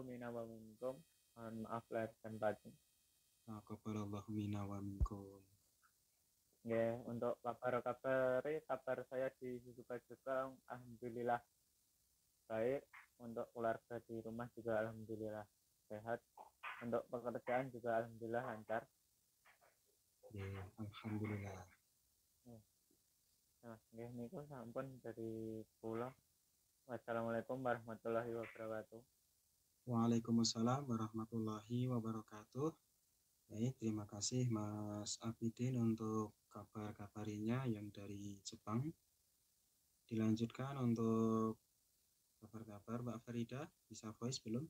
minna wa minkum. Mohon maaf lahir dan batin. Taqabbalallahu minna wa minkum. Ya, untuk kabar saya di Suka juga alhamdulillah baik. Untuk keluarga di rumah juga alhamdulillah sehat. Untuk pekerjaan juga alhamdulillah lancar. Ya, alhamdulillah. Nah, nggih niku sampun dari kula. Wassalamualaikum warahmatullahi wabarakatuh. Waalaikumsalam warahmatullahi wabarakatuh. Baik, terima kasih Mas Abidin untuk kabar-kabarinya yang dari Jepang. Dilanjutkan untuk kabar-kabar Mbak Farida, bisa voice belum?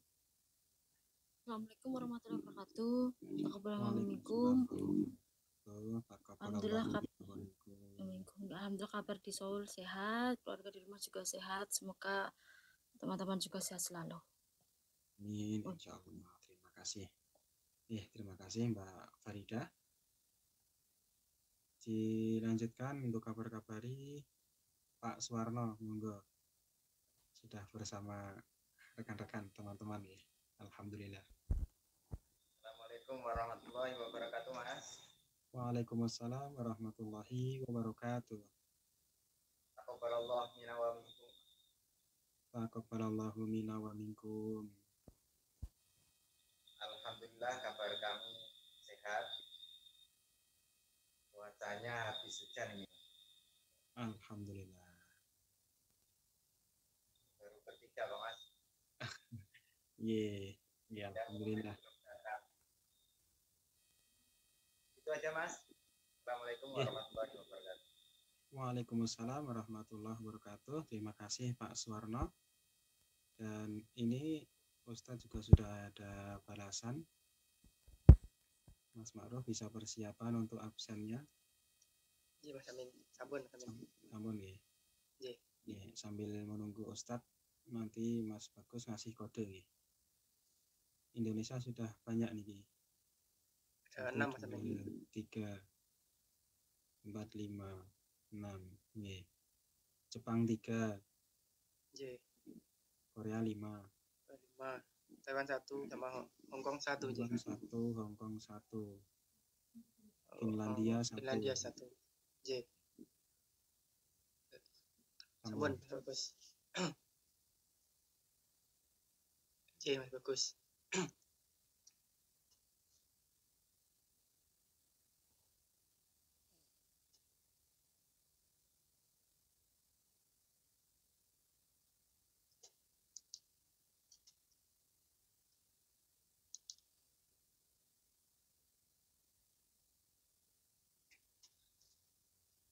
Assalamualaikum warahmatullahi wabarakatuh. Waalaikumsalam. Alhamdulillah kabar di Seoul sehat, keluarga di rumah juga sehat. Semoga teman-teman juga sehat selalu. Amin, insya Allah. Terima kasih. Terima kasih Mbak Farida. Dilanjutkan untuk kabar-kabari Pak Suwarno, monggo. Sudah bersama rekan-rekan teman-teman ya. Alhamdulillah. Assalamualaikum warahmatullahi wabarakatuh, Mas. Waalaikumsalam warahmatullahi wabarakatuh. Taqabbalallahu minna wa minkum. Taqabbalallahu minna wa minkum. Alhamdulillah kabar kami sehat. Cuacanya habis hujan ini. Alhamdulillah. Baru bertiga kok, Mas. Ya, alhamdulillah. Itu aja, Mas. Assalamualaikum warahmatullahi wabarakatuh. Waalaikumsalam warahmatullahi wabarakatuh. Terima kasih Pak Suwarno. Dan ini Ustadz juga sudah ada balasan. Mas Ma'ruf bisa persiapan untuk absennya. Iya Mas Amin. Sampun ya. Iya. Sambil menunggu Ustadz, nanti Mas Bagus ngasih kode ya. Indonesia sudah banyak nih. 6 Mas Amin. 3 4 5 6 ya. Jepang 3. J. Korea 5. Taiwan 1 sama Hongkong 1 J. Hongkong 1. Finlandia 1. J. Sampun bagus. J Mas bagus.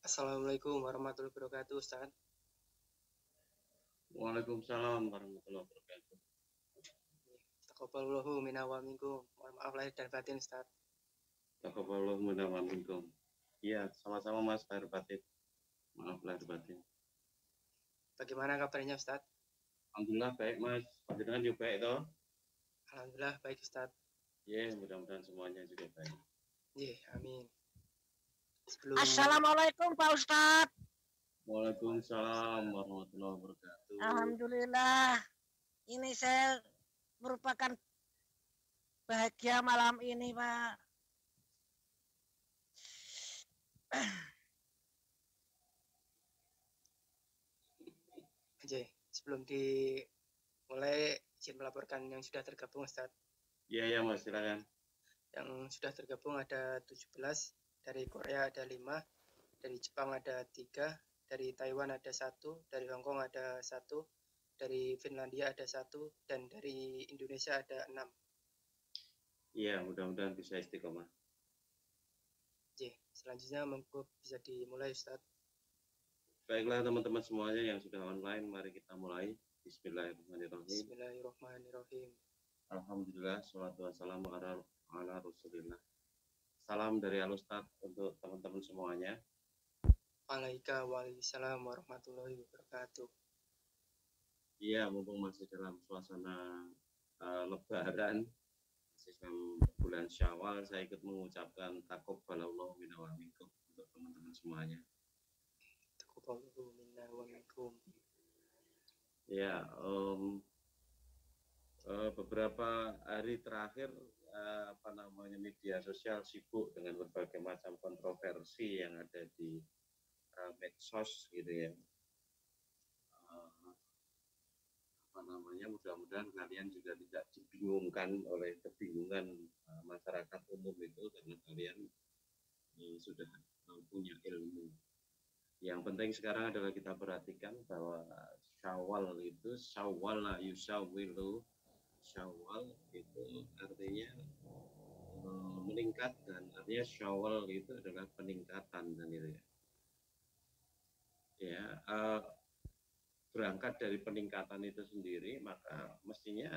Assalamualaikum warahmatullahi wabarakatuh, Ustaz. Waalaikumsalam warahmatullahi wabarakatuh. Taqabbalallahu minna wa minkum. Mohon maaf lahir dan batin, Ustaz. Taqabbalallahu minna wa minkum. Iya, sama-sama Mas lahir batin. Maaf lahir batin. Bagaimana kabarnya, Ustaz? Alhamdulillah baik, Mas. Panjenengan juga baik toh? Alhamdulillah baik, Ustaz. Mudah-mudahan semuanya juga baik. Amin. Assalamualaikum Pak Ustadz. Waalaikumsalam warahmatullahi wabarakatuh. Alhamdulillah, ini saya merupakan bahagia malam ini Pak. Sebelum dimulai izin melaporkan yang sudah tergabung, Ustaz. Iya Mas, silakan. Yang sudah tergabung ada 17, dari Korea ada 5, dari Jepang ada 3, dari Taiwan ada 1, dari Hongkong ada 1, dari Finlandia ada 1, dan dari Indonesia ada 6. Iya, mudah-mudahan bisa istiqomah. Selanjutnya monggo bisa dimulai, Ustaz. Baiklah teman-teman semuanya yang sudah online, mari kita mulai. Bismillahirrahmanirrahim. Bismillahirrahmanirrahim. Alhamdulillah, sholatu wassalamu ala rasulillah. Salam dari Al-Ustaz untuk teman-teman semuanya. Waalaikumsalam warahmatullahi wabarakatuh. Iya, mumpung masih dalam suasana Lebaran, masih dalam bulan Syawal, saya ikut mengucapkan taqabbalallahu minna wa minkum untuk teman-teman semuanya. Taqabbalallahu minna wa minkum. Ya, beberapa hari terakhir media sosial sibuk dengan berbagai macam kontroversi yang ada di medsos gitu ya. Mudah-mudahan kalian juga tidak dibingungkan oleh kebingungan masyarakat umum itu, karena kalian sudah punya ilmu. Yang penting sekarang adalah kita perhatikan bahwa Syawal itu syawala yusawilu, Syawal itu artinya meningkatkan, artinya Syawal itu adalah peningkatan dan itu ya. Berangkat dari peningkatan itu sendiri, maka mestinya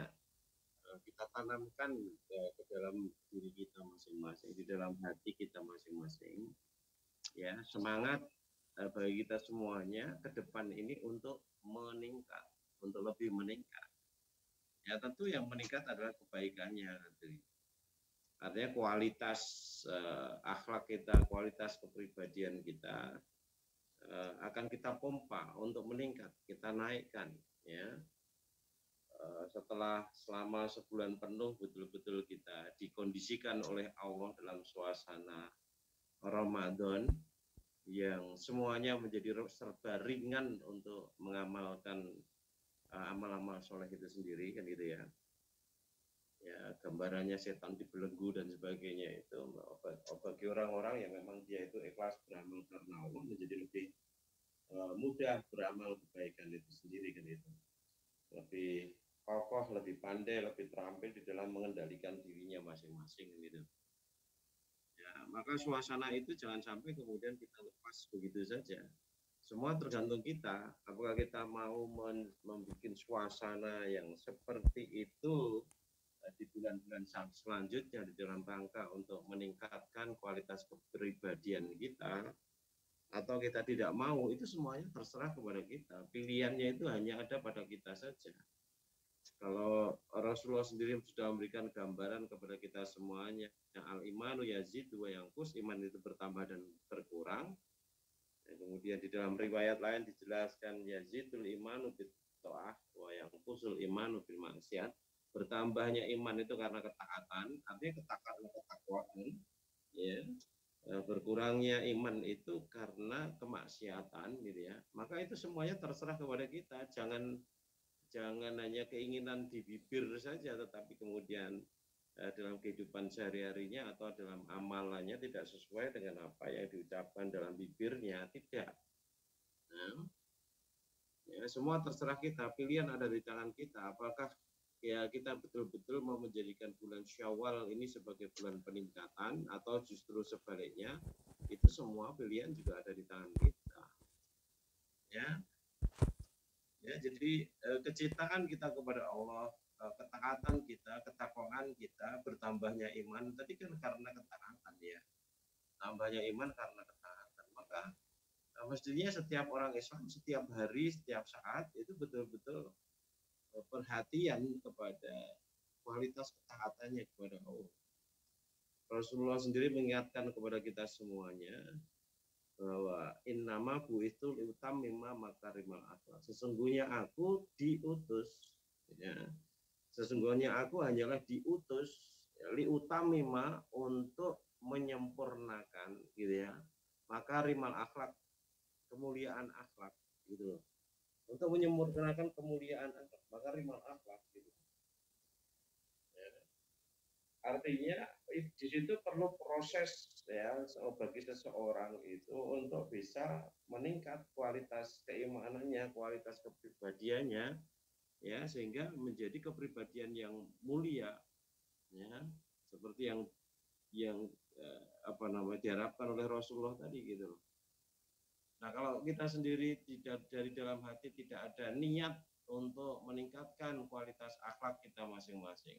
kita tanamkan ke dalam diri kita masing-masing, di dalam hati kita masing-masing, ya, semangat bagi kita semuanya ke depan ini untuk meningkat, untuk lebih meningkat. Ya tentu yang meningkat adalah kebaikannya, artinya kualitas akhlak kita, kualitas kepribadian kita akan kita pompa untuk meningkat, kita naikkan, ya. Setelah selama sebulan penuh betul-betul kita dikondisikan oleh Allah dalam suasana Ramadan yang semuanya menjadi serba ringan untuk mengamalkan amal-amal soleh itu sendiri, kan gitu ya. Ya, gambarannya setan dibelenggu dan sebagainya itu bagi orang-orang yang memang dia itu ikhlas beramal karena Allah, menjadi lebih mudah beramal kebaikan itu sendiri, kan itu. Lebih kokoh, lebih pandai, lebih terampil di dalam mengendalikan dirinya masing-masing, gitu. Ya, maka suasana itu jangan sampai kemudian kita lepas begitu saja. Semua tergantung kita, apakah kita mau membuat suasana yang seperti itu di bulan-bulan selanjutnya di dalam rangka untuk meningkatkan kualitas kepribadian kita, atau kita tidak mau. Itu semuanya terserah kepada kita. Pilihannya itu hanya ada pada kita saja. Kalau Rasulullah sendiri sudah memberikan gambaran kepada kita semuanya, al-imanu yazidu wa yanqus, iman itu bertambah dan berkurang. Dan kemudian di dalam riwayat lain dijelaskan yazidul imanu bit ta'ah wa yanqusul imanu bil maksiat. Bertambahnya iman itu karena ketaatan, artinya ketakwaan, ya. Berkurangnya iman itu karena kemaksiatan, gitu ya. Maka itu semuanya terserah kepada kita. Jangan hanya keinginan di bibir saja, tetapi kemudian dalam kehidupan sehari-harinya atau dalam amalannya tidak sesuai dengan apa yang diucapkan dalam bibirnya, tidak. Nah, ya, semua terserah kita. Pilihan ada di tangan kita. Apakah ya kita betul-betul mau menjadikan bulan Syawal ini sebagai bulan peningkatan, atau justru sebaliknya, itu semua pilihan juga ada di tangan kita, ya. Ya, jadi kecintaan kita kepada Allah, ketaatan kita, ketakwaan kita, bertambahnya iman tadi kan karena ketaatan, ya. Tambahnya iman karena ketaatan. Maka mestinya setiap orang Islam setiap hari, setiap saat itu betul-betul perhatian kepada kualitas ketaatannya kepada Allah. Rasulullah sendiri mengingatkan kepada kita semuanya bahwa innama bu'itsu liutammima makarimal akhlak. Sesungguhnya aku diutus, ya. Sesungguhnya aku hanyalah diutus, ya, liutamima, untuk menyempurnakan, gitu ya, makarimal akhlak, kemuliaan akhlak, gitu. Untuk menyempurnakan kemuliaan akhlak, makarimal akhlak, gitu. Ya. Artinya di situ perlu proses, ya, bagi seseorang itu untuk bisa meningkat kualitas keimanannya, kualitas kepribadiannya, ya, sehingga menjadi kepribadian yang mulia, ya, seperti yang diharapkan oleh Rasulullah tadi, gitu. Nah, kalau kita sendiri dari dalam hati tidak ada niat untuk meningkatkan kualitas akhlak kita masing-masing,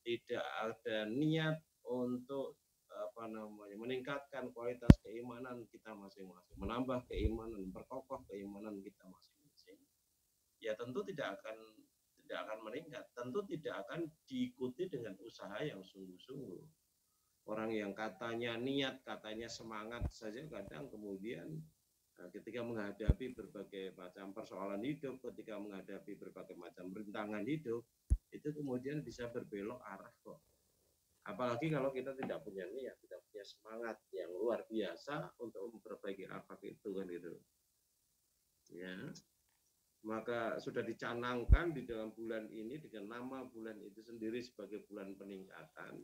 tidak ada niat untuk meningkatkan kualitas keimanan kita masing-masing, menambah keimanan, memperkokoh keimanan kita masing-masing, ya tentu tidak akan meningkat, tentu tidak akan diikuti dengan usaha yang sungguh-sungguh. Orang yang katanya niat, katanya semangat saja, kadang kemudian ketika menghadapi berbagai macam persoalan hidup, ketika menghadapi berbagai macam rintangan hidup, itu kemudian bisa berbelok arah kok. Apalagi kalau kita tidak punya niat, tidak punya semangat yang luar biasa untuk memperbaiki akhlak itu kan gitu. Ya, maka sudah dicanangkan di dalam bulan ini dengan nama bulan itu sendiri sebagai bulan peningkatan.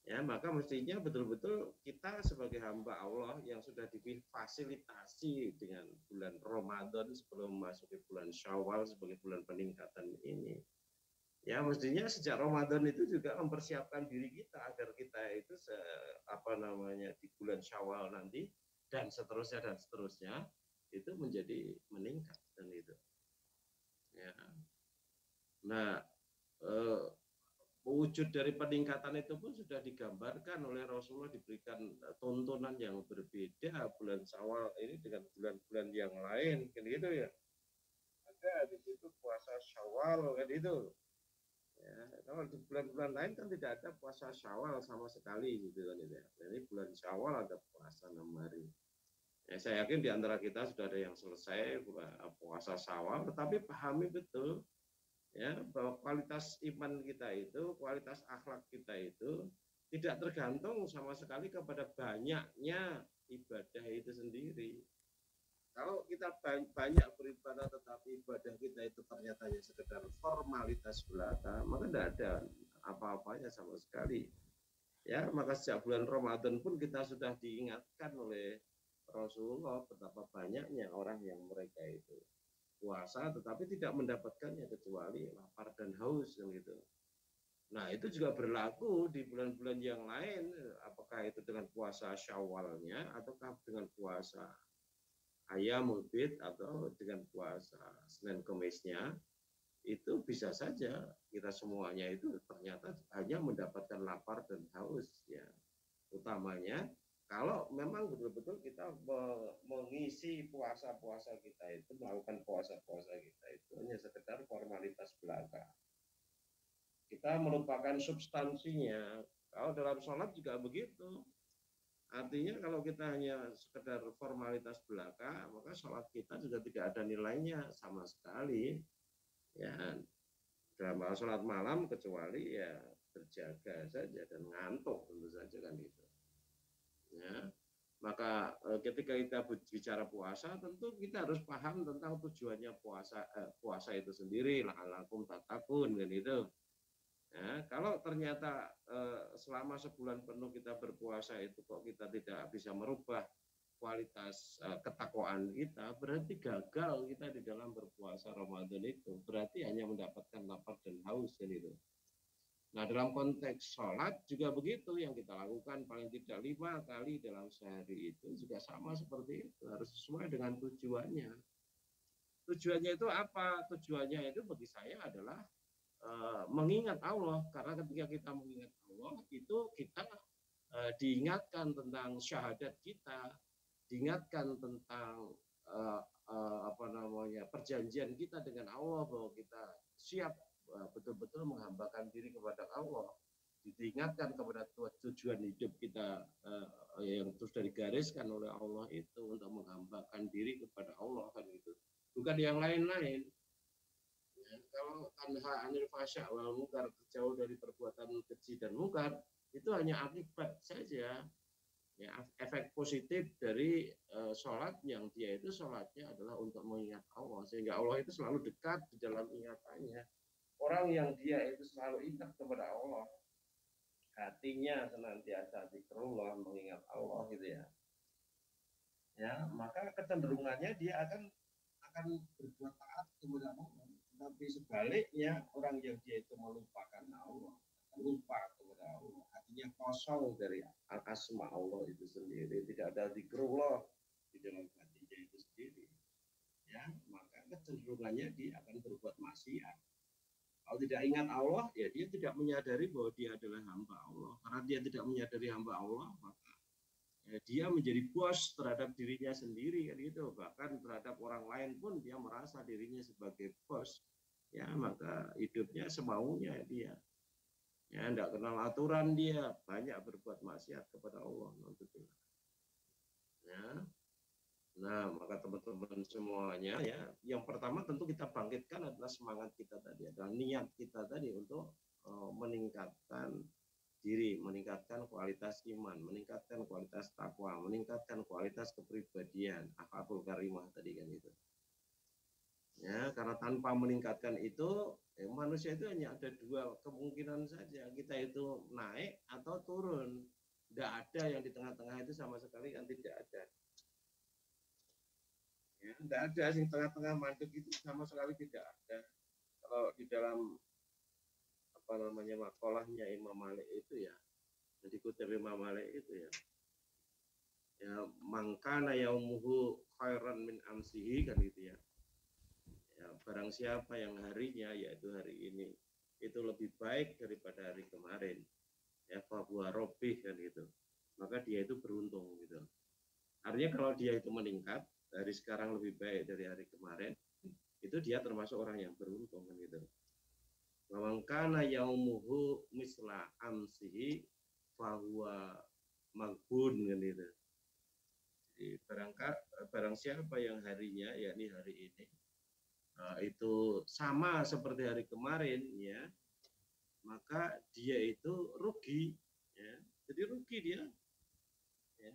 Ya, maka mestinya betul-betul kita sebagai hamba Allah yang sudah difasilitasi dengan bulan Ramadan sebelum memasuki bulan Syawal sebagai bulan peningkatan ini. Ya, mestinya sejak Ramadan itu juga mempersiapkan diri kita agar kita itu di bulan Syawal nanti dan seterusnya itu menjadi meningkat dan itu. Ya. Nah, wujud dari peningkatan itu pun sudah digambarkan oleh Rasulullah, diberikan tontonan yang berbeda bulan Syawal ini dengan bulan-bulan yang lain kan gitu ya. Ada di situ puasa Syawal kan itu. Ya, kalau di bulan-bulan lain kan tidak ada puasa Syawal sama sekali gitu kan itu ya. Ini bulan Syawal ada puasa 6 hari. Ya, saya yakin di antara kita sudah ada yang selesai puasa Syawal, tetapi pahami betul ya bahwa kualitas iman kita itu, kualitas akhlak kita itu tidak tergantung sama sekali kepada banyaknya ibadah itu sendiri. Kalau kita banyak beribadah tetapi ibadah kita itu ternyata hanya sekedar formalitas belaka, maka tidak ada apa-apanya sama sekali. Ya, maka sejak bulan Ramadan pun kita sudah diingatkan oleh Rasulullah betapa banyaknya orang yang mereka itu puasa tetapi tidak mendapatkannya kecuali lapar dan haus gitu. Nah, itu juga berlaku di bulan-bulan yang lain, apakah itu dengan puasa Syawalnya ataukah dengan puasa Ayyamul Bid atau dengan puasa Senin Kemisnya, itu bisa saja kita semuanya itu ternyata hanya mendapatkan lapar dan haus ya. Utamanya kalau memang betul-betul kita mengisi puasa-puasa kita itu, melakukan puasa-puasa kita itu hanya sekedar formalitas belaka. Kita melupakan substansinya. Kalau dalam sholat juga begitu. Artinya kalau kita hanya sekedar formalitas belaka, maka sholat kita juga tidak ada nilainya sama sekali. Ya, dalam sholat malam kecuali ya terjaga saja dan ngantuk tentu saja kan itu. Ya, maka ketika kita bicara puasa, tentu kita harus paham tentang tujuannya puasa itu sendiri, la'allakum tattaqun kan itu. Ya, kalau ternyata selama sebulan penuh kita berpuasa itu kok kita tidak bisa merubah kualitas ketakwaan kita, berarti gagal kita di dalam berpuasa Ramadan itu. Berarti hanya mendapatkan lapar dan haus kan itu. Nah, dalam konteks sholat juga begitu, yang kita lakukan paling tidak 5 kali dalam sehari itu juga sama seperti itu, harus sesuai dengan tujuannya. Tujuannya itu apa? Tujuannya itu bagi saya adalah mengingat Allah, karena ketika kita mengingat Allah itu kita diingatkan tentang syahadat kita, diingatkan tentang perjanjian kita dengan Allah bahwa kita siap betul-betul menghambakan diri kepada Allah, diingatkan kepada tujuan hidup kita yang terus digariskan oleh Allah itu untuk menghambakan diri kepada Allah kan itu, bukan yang lain-lain. Kalau tanha anil fasya wal munkar, jauh dari perbuatan keji dan munkar, itu hanya akibat saja ya, efek positif dari sholat yang dia itu sholatnya adalah untuk mengingat Allah, sehingga Allah itu selalu dekat di dalam ingatannya. Orang yang dia itu selalu ingat kepada Allah, hatinya senantiasa zikrullah, mengingat Allah gitu ya. Ya, maka kecenderungannya dia akan berbuat taat kepada Allah. Tapi sebaliknya orang yang dia itu melupakan Allah, lupa kepada Allah, hatinya kosong dari asma Allah itu sendiri, tidak ada zikrullah di dalam hatinya itu sendiri, ya, maka kecenderungannya dia akan berbuat maksiat. Kalau tidak ingat Allah, ya dia tidak menyadari bahwa dia adalah hamba Allah. Karena dia tidak menyadari hamba Allah, maka ya, dia menjadi bos terhadap dirinya sendiri kan gitu. Bahkan terhadap orang lain pun dia merasa dirinya sebagai bos. Ya, maka hidupnya semaunya dia. Ya, tidak kenal aturan dia, banyak berbuat maksiat kepada Allah. Ya. Nah, maka teman-teman semuanya ya, yang pertama tentu kita bangkitkan adalah semangat kita tadi, adalah niat kita tadi untuk meningkatkan diri, meningkatkan kualitas iman, meningkatkan kualitas takwa, meningkatkan kualitas kepribadian, akhlakul karimah tadi kan itu. Ya, karena tanpa meningkatkan itu, manusia itu hanya ada dua kemungkinan saja, kita itu naik atau turun. Tidak ada yang di tengah-tengah itu sama sekali kan tidak ada. Ya, tidak ada yang tengah-tengah mandek itu sama sekali tidak ada. Kalau di dalam apa namanya makolahnya Imam Malik itu ya, yang dikutip Imam Malik itu ya mangkana yaumuhu khairan min amsihi kan gitu ya. Ya, barang siapa yang harinya yaitu hari ini itu lebih baik daripada hari kemarin, ya fahuwa robih kan gitu, maka dia itu beruntung gitu. Artinya kalau dia itu meningkat dari sekarang lebih baik dari hari kemarin, itu dia termasuk orang yang beruntung kan gitu. Wamangkana yaumuhu misla amsihi fahuwa maghbun kan gitu. Jadi barang siapa yang harinya yakni hari ini itu sama seperti hari kemarin ya, maka dia itu rugi ya. Jadi rugi dia ya.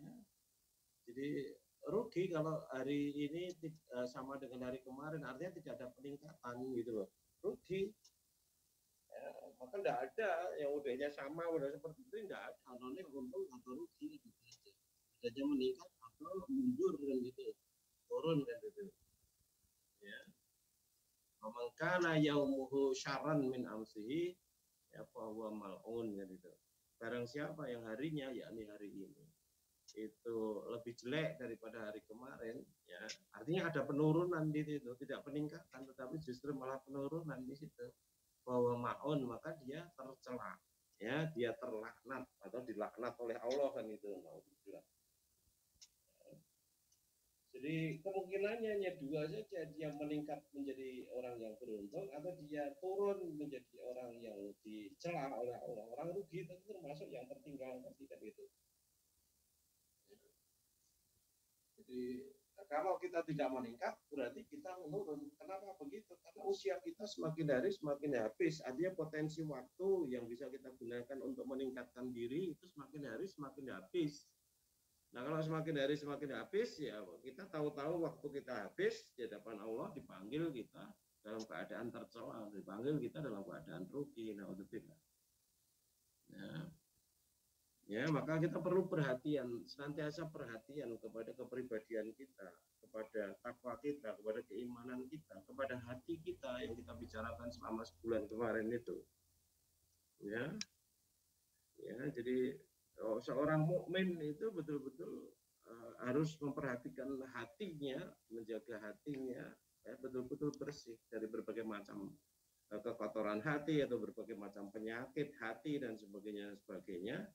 Jadi rugi kalau hari ini sama dengan hari kemarin, artinya tidak ada peningkatan gitu loh, rugi ya. Maka tidak ada yang udahnya sama, udah seperti itu tidak ada, anonnya untung atau rugi gitu aja, saja meningkat atau mundur kan gitu, turun kan gitu ya. Mangkana yaumuhu syarran min amsihi ya fahuwa mal'un kan gitu. Barang siapa yang harinya yakni hari ini itu lebih jelek daripada hari kemarin ya, artinya ada penurunan di situ, tidak peningkatan tetapi justru malah penurunan di situ, bahwa maun, maka dia tercela ya, dia terlaknat atau dilaknat oleh Allah kan itu. Jadi kemungkinannya hanya dua saja, dia meningkat menjadi orang yang beruntung atau dia turun menjadi orang yang dicela oleh Allah, orang rugi itu termasuk yang tertinggal tadi kan itu. Jadi kalau kita tidak meningkat berarti kita menurun. Kenapa begitu? Karena usia kita semakin hari semakin habis. Artinya potensi waktu yang bisa kita gunakan untuk meningkatkan diri itu semakin hari semakin habis. Nah kalau semakin hari semakin habis ya kita tahu-tahu waktu kita habis di hadapan Allah, dipanggil kita dalam keadaan tercela, dipanggil kita dalam keadaan rugi. Nah untuk tidak. Ya, maka kita perlu perhatian, senantiasa perhatian kepada kepribadian kita, kepada takwa kita, kepada keimanan kita, kepada hati kita yang kita bicarakan selama sebulan kemarin itu. Ya, jadi seorang mukmin itu betul-betul harus memperhatikan hatinya, menjaga hatinya, ya, betul-betul bersih dari berbagai macam kekotoran hati atau berbagai macam penyakit hati dan sebagainya.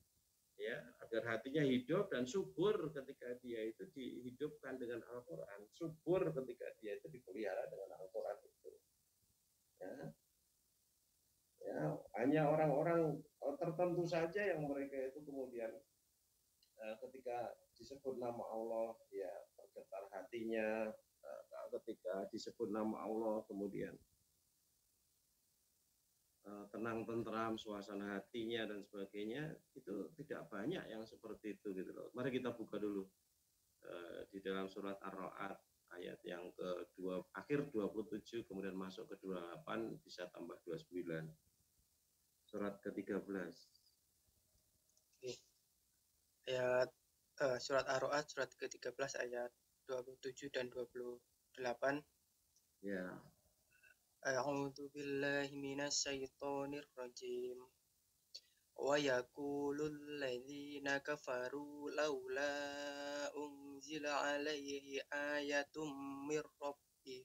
Ya, agar hatinya hidup dan subur ketika dia itu dihidupkan dengan Al-Quran, subur ketika dia itu dipelihara dengan Al-Quran itu. Ya, hanya orang-orang tertentu saja yang mereka itu kemudian ketika disebut nama Allah ya tergetar hatinya, ketika disebut nama Allah kemudian tenang tentram suasana hatinya dan sebagainya, itu tidak banyak yang seperti itu gitu loh. Mari kita buka dulu di dalam surat Ar-Ra'd ayat yang ke-2 akhir 27 kemudian masuk ke 28 bisa tambah 29. Surat ke-13. Ayat surat Ar-Ra'd surat ke-13 ayat 27 dan 28. Ya. A'udzu billahi minasyaitonir rajim. Wa yaqulul ladzina kafaru laula unzila alaihi ayatum mir rabbih.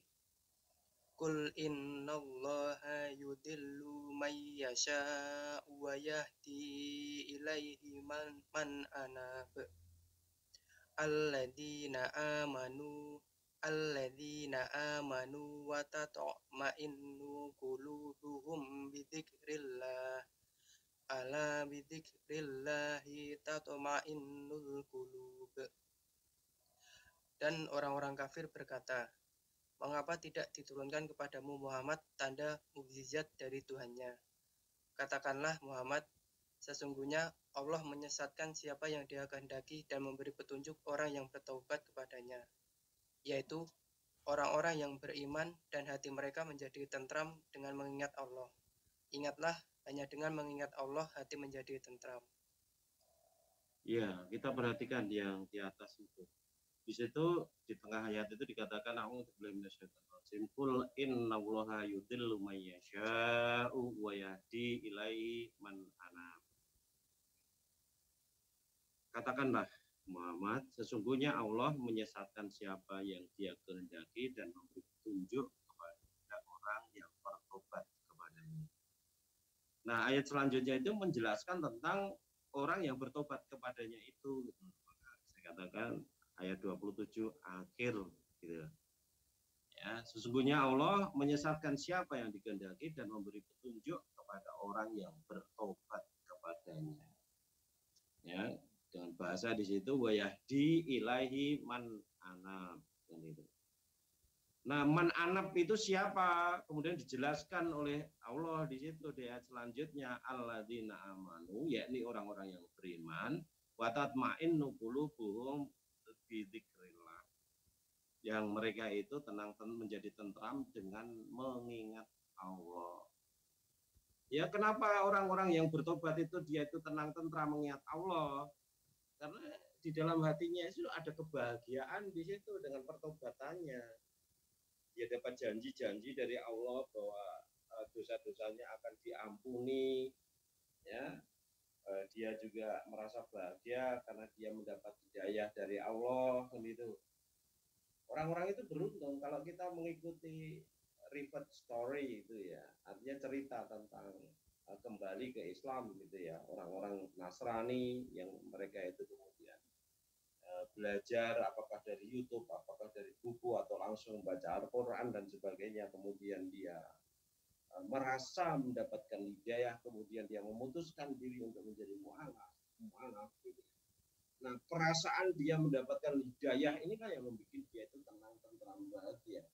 Qul innallaha yudillu may yasha'u wa yahdi ilaihi man anab. Alladzina amanu wa tatma'innu qulubuhum bidzikrillah, ala bidzikrillahi tatma'innul qulub. Dan orang-orang kafir berkata, mengapa tidak diturunkan kepadamu Muhammad tanda mukjizat dari Tuhannya? Katakanlah Muhammad, sesungguhnya Allah menyesatkan siapa yang Dia kehendaki dan memberi petunjuk orang yang bertaubat kepadanya, yaitu orang-orang yang beriman dan hati mereka menjadi tentram dengan mengingat Allah. Ingatlah, hanya dengan mengingat Allah hati menjadi tentram. Ya, kita perhatikan yang di atas itu. Di situ di tengah ayat itu dikatakan a'udzubillahi minasyaitonir rajim. Qul innallaha yudhillu may yasha'u wa yahdi ilaihi man anab. Katakanlah Muhammad, sesungguhnya Allah menyesatkan siapa yang Dia kehendaki dan memberi petunjuk kepada orang yang bertobat kepadanya. Nah, ayat selanjutnya itu menjelaskan tentang orang yang bertobat kepadanya itu. Saya katakan ayat 27 akhir gitu. Ya, sesungguhnya Allah menyesatkan siapa yang dikehendaki dan memberi petunjuk kepada orang yang bertobat kepadanya. Ya, dengan bahasa di situ wa yahdi ilaihi man anab kan itu. Nah, man anab itu siapa? Kemudian dijelaskan oleh Allah di situ di ayat selanjutnya alladzina amanu, yakni orang-orang yang beriman, wa tatma'innu qulubuhum bidzikrillah. Yang mereka itu menjadi tentram dengan mengingat Allah. Ya, kenapa orang-orang yang bertobat itu dia itu tenang tentram mengingat Allah? Karena di dalam hatinya itu ada kebahagiaan di situ dengan pertobatannya. Dia dapat janji-janji dari Allah bahwa dosa-dosanya akan diampuni, ya. Dia juga merasa bahagia karena dia mendapat hidayah dari Allah, gitu. Orang-orang itu beruntung kalau kita mengikuti revert story itu ya, artinya cerita tentang kembali ke Islam gitu ya, orang-orang Nasrani yang mereka itu kemudian belajar apakah dari YouTube, apakah dari buku atau langsung baca Al-Quran dan sebagainya, kemudian dia merasa mendapatkan hidayah, kemudian dia memutuskan diri untuk menjadi mu'alaf gitu. Nah, perasaan dia mendapatkan hidayah ini kan yang membuat dia itu tenang, tentram, bahagia.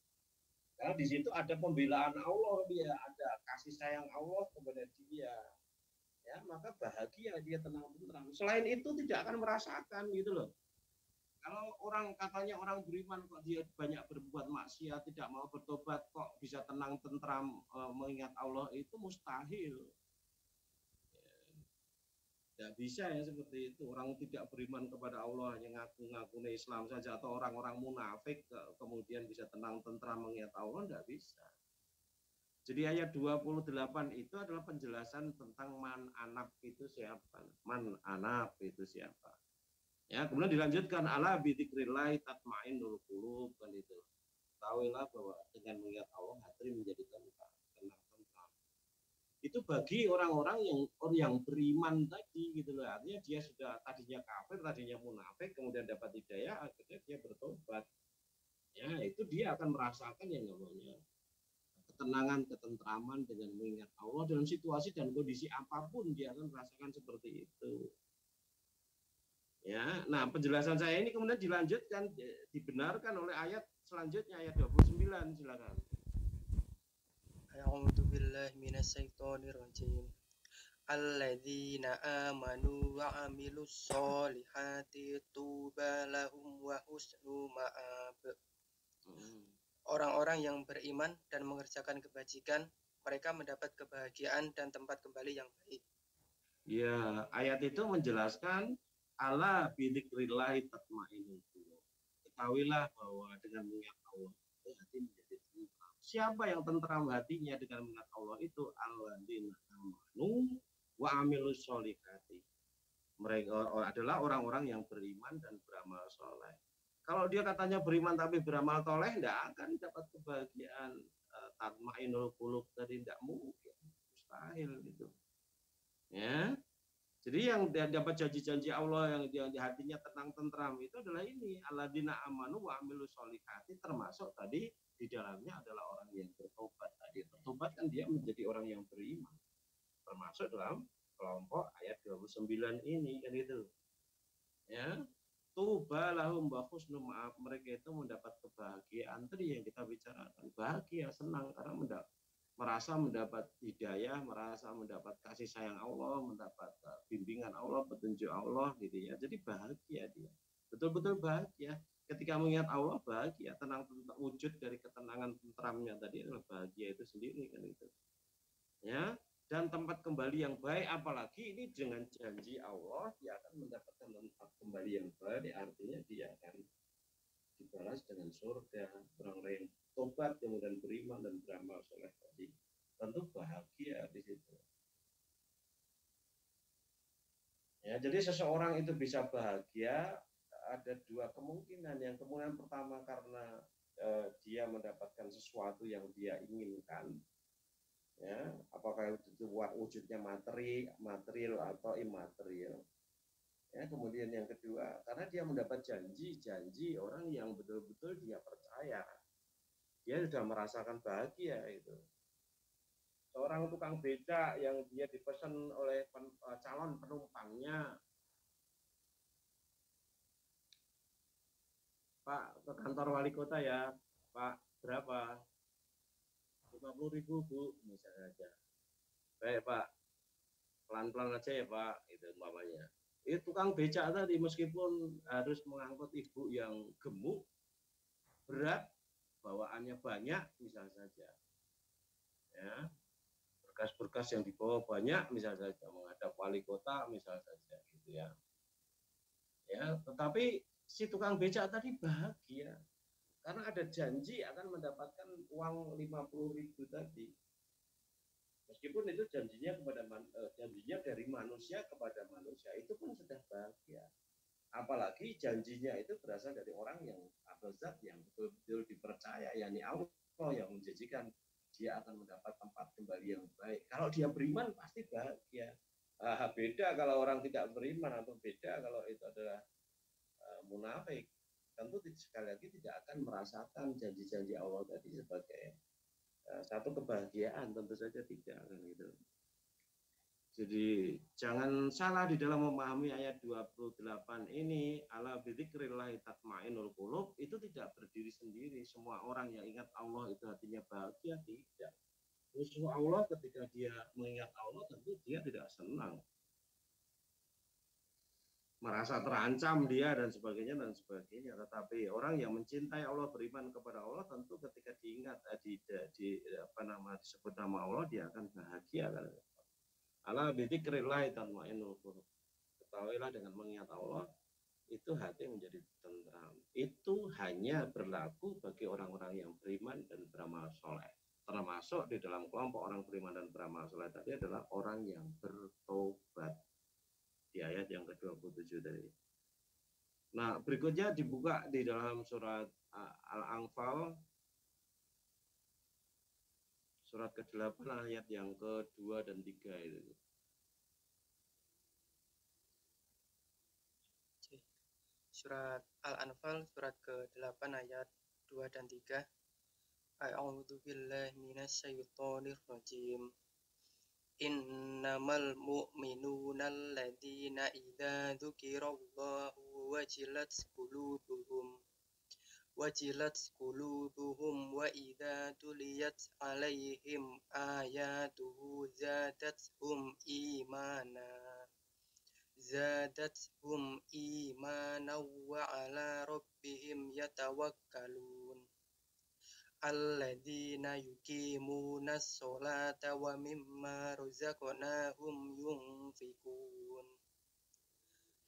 Karena di situ ada pembelaan Allah, dia ada kasih sayang Allah kepada dia, ya, maka bahagia dia, tenang, tentram. Selain itu tidak akan merasakan gitu loh. Kalau orang katanya orang beriman kok dia banyak berbuat maksiat, tidak mau bertobat, kok bisa tenang tentram mengingat Allah, itu mustahil. Tidak bisa ya seperti itu. Orang tidak beriman kepada Allah hanya ngaku-ngaku Islam saja, atau orang-orang munafik kemudian bisa tenang tentram mengingat Allah, tidak bisa. Jadi ayat 28 itu adalah penjelasan tentang man anab itu siapa. Man anab itu siapa. Ya, kemudian dilanjutkan ala bidzikrillah tatmainnul qulub kan itu. Tahuilah bahwa dengan mengingat Allah hati menjadi tenang. Itu bagi orang-orang yang beriman tadi gitu loh. Artinya dia sudah tadinya kafir, tadinya munafik, kemudian dapat hidayah, akhirnya dia bertobat. Ya, itu dia akan merasakan yang namanya ketenangan, ketentraman dengan mengingat Allah dalam situasi dan kondisi apapun, dia akan merasakan seperti itu. Ya, nah penjelasan saya ini kemudian dilanjutkan, dibenarkan oleh ayat selanjutnya, ayat 29, silakan. A'udzu billahi minasyaitonir rajim. Alladzina amanu wa amilus solihati tuba lahum wa husnu ma'ab. Orang-orang yang beriman dan mengerjakan kebajikan, mereka mendapat kebahagiaan dan tempat kembali yang baik. Ya, ayat itu menjelaskan ala bidzikrillahi tatmainnul qulub. Ketahuilah bahwa dengan mengingat Allah hati menjadi tentram. Siapa yang tentram hatinya dengan mengingat Allah itu alladzina amanu wa amilus solihati. Mereka adalah orang-orang yang beriman dan beramal soleh. Kalau dia katanya beriman tapi beramal soleh, tidak akan dapat kebahagiaan tatmainnul qulub tadi, tidak mungkin, mustahil gitu. Ya. Jadi yang dapat janji-janji Allah yang di hatinya tenang tentram itu adalah ini alladzina amanu wa amilus solihati, termasuk tadi di dalamnya adalah orang yang bertobat tadi. Bertobat kan dia menjadi orang yang beriman. Termasuk dalam kelompok ayat 29 ini kan itu. Ya. tuba lahum wa husnu ma'ab, mereka itu mendapat kebahagiaan. Tadi yang kita bicarakan, bahagia, senang karena merasa mendapat hidayah, merasa mendapat kasih sayang Allah, mendapat bimbingan Allah, petunjuk Allah gitu ya. Jadi bahagia dia. Betul-betul bahagia. Ketika mengingat Allah bahagia, tenang, wujud dari ketenangan tentramnya tadi adalah bahagia itu sendiri kan itu. Ya, dan tempat kembali yang baik, apalagi ini dengan janji Allah dia akan mendapatkan tempat kembali yang baik, artinya dia akan dibalas dengan surga. Orang-orang yang tobat kemudian beriman dan beramal soleh tadi tentu bahagia di situ. Ya, jadi seseorang itu bisa bahagia ada dua kemungkinan. Yang kemungkinan pertama karena dia mendapatkan sesuatu yang dia inginkan. Ya, apakah itu wujudnya material atau imaterial. Ya, kemudian yang kedua, karena dia mendapat janji orang yang betul-betul dia percaya. Dia sudah merasakan bahagia itu. Seorang tukang becak yang dia dipesan oleh calon penumpangnya, Pak, ke kantor wali kota ya, Pak, berapa? 50.000 Bu, misalnya aja. Baik Pak, pelan-pelan aja ya Pak, itu umpamanya. Itu tukang becak tadi meskipun harus mengangkut ibu yang gemuk, berat, bawaannya banyak, misalnya saja. Ya, berkas-berkas yang dibawa banyak, misalnya saja, menghadap wali kota, misalnya saja, gitu ya. Ya, tetapi si tukang becak tadi bahagia. Karena ada janji akan mendapatkan uang 50.000 tadi. Meskipun itu janjinya dari manusia kepada manusia, itu pun sudah bahagia. Apalagi janjinya itu berasal dari orang yang atau zat yang betul-betul dipercaya, yakni Allah yang menjanjikan dia akan mendapat tempat kembali yang baik. Kalau dia beriman pasti bahagia. Beda kalau orang tidak beriman, atau beda kalau itu adalah munafik. Tentu sekali lagi tidak akan merasakan janji-janji Allah tadi sebagai satu kebahagiaan, tentu saja tidak kan gitu. Jadi jangan salah di dalam memahami ayat 28 ini, ala bidzikrillah tatmainnul qulub, itu tidak berdiri sendiri. Semua orang yang ingat Allah itu hatinya bahagia, tidak. Musuh Allah ketika dia mengingat Allah tentu dia tidak senang, merasa terancam dia dan sebagainya. Tetapi orang yang mencintai Allah, beriman kepada Allah, tentu ketika diingat disebut nama Allah, dia akan bahagia kan. Ala bidzikrillah tatmainnul qulub. Ketahuilah dengan mengingat Allah itu hati menjadi tenteram. Itu hanya berlaku bagi orang-orang yang beriman dan beramal soleh. Termasuk di dalam kelompok orang beriman dan beramal soleh tadi adalah orang yang bertobat. Di ayat yang ke-27 tadi. Nah, berikutnya dibuka di dalam surat Al-Anfal, surat ke-8 ayat yang ke-2 dan 3 itu. Surat Al-Anfal surat ke-8 ayat 2 dan 3. A'udzu billahi minasyaitonir rajim. Innamal mu'minuna alladzina idza dzukirallahu wajilat qulubuhum wa idza tuliyat alaihim ayatuhu zadathum imana wa ala rabbihim yatawakkalun. Alladzina yuqimuna sholata wa mimma razaqnahum yunfikun.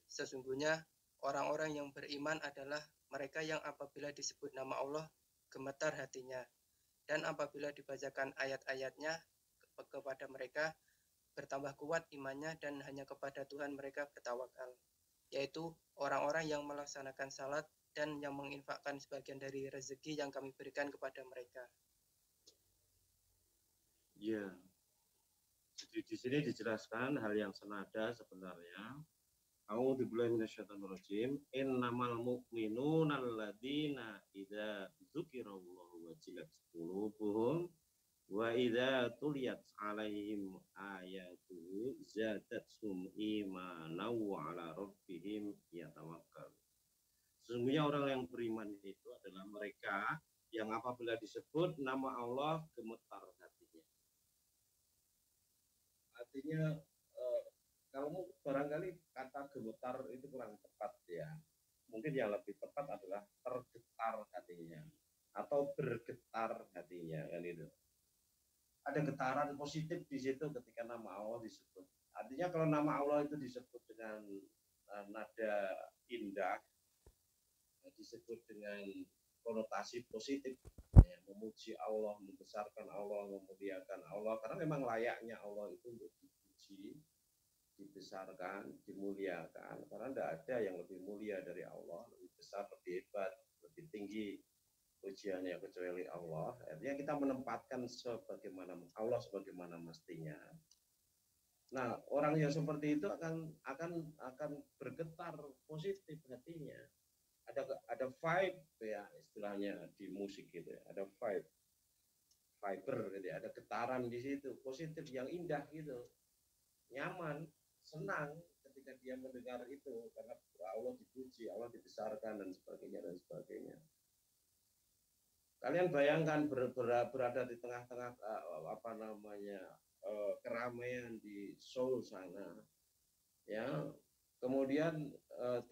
Sesungguhnya orang-orang yang beriman adalah mereka yang apabila disebut nama Allah gemetar hatinya, dan apabila dibacakan ayat-ayatnya kepada mereka bertambah kuat imannya, dan hanya kepada Tuhan mereka bertawakal, yaitu orang-orang yang melaksanakan salat dan yang menginfakkan sebagian dari rezeki yang kami berikan kepada mereka. Ya, jadi di sini dijelaskan hal yang senada sebenarnya. A'udzubillahi minasyaitonirrajim. Innamal mu'minuna alladzina idza dzukirallahu wajilat qulubuhum wa idza tuliyat 'alaihim ayatuhu zadathum imanan wa 'ala rabbihim yatawakkalun. Sesungguhnya orang yang beriman itu adalah mereka yang apabila disebut nama Allah gemetar hatinya. Artinya kalau barangkali kata gemetar itu kurang tepat ya. Mungkin yang lebih tepat adalah tergetar hatinya atau bergetar hatinya kan itu. Ada getaran positif di situ ketika nama Allah disebut. Artinya kalau nama Allah itu disebut dengan nada indah, disebut dengan konotasi positif, ya, memuji Allah, membesarkan Allah, memuliakan Allah, karena memang layaknya Allah itu untuk dipuji, dibesarkan, dimuliakan, karena tidak ada yang lebih mulia dari Allah, lebih besar, lebih hebat, lebih tinggi pujiannya kecuali Allah. Artinya kita menempatkan sebagaimana Allah sebagaimana mestinya. Nah, orang yang seperti itu akan bergetar positif hatinya. Ada vibe ya istilahnya di musik gitu ya. Ada vibe, fiber gitu ya. Ada getaran di situ, positif yang indah gitu. Nyaman, senang ketika dia mendengar itu karena Allah dipuji, Allah dibesarkan dan sebagainya dan sebagainya. Kalian bayangkan berada di tengah-tengah keramaian di Seoul sana, ya. Kemudian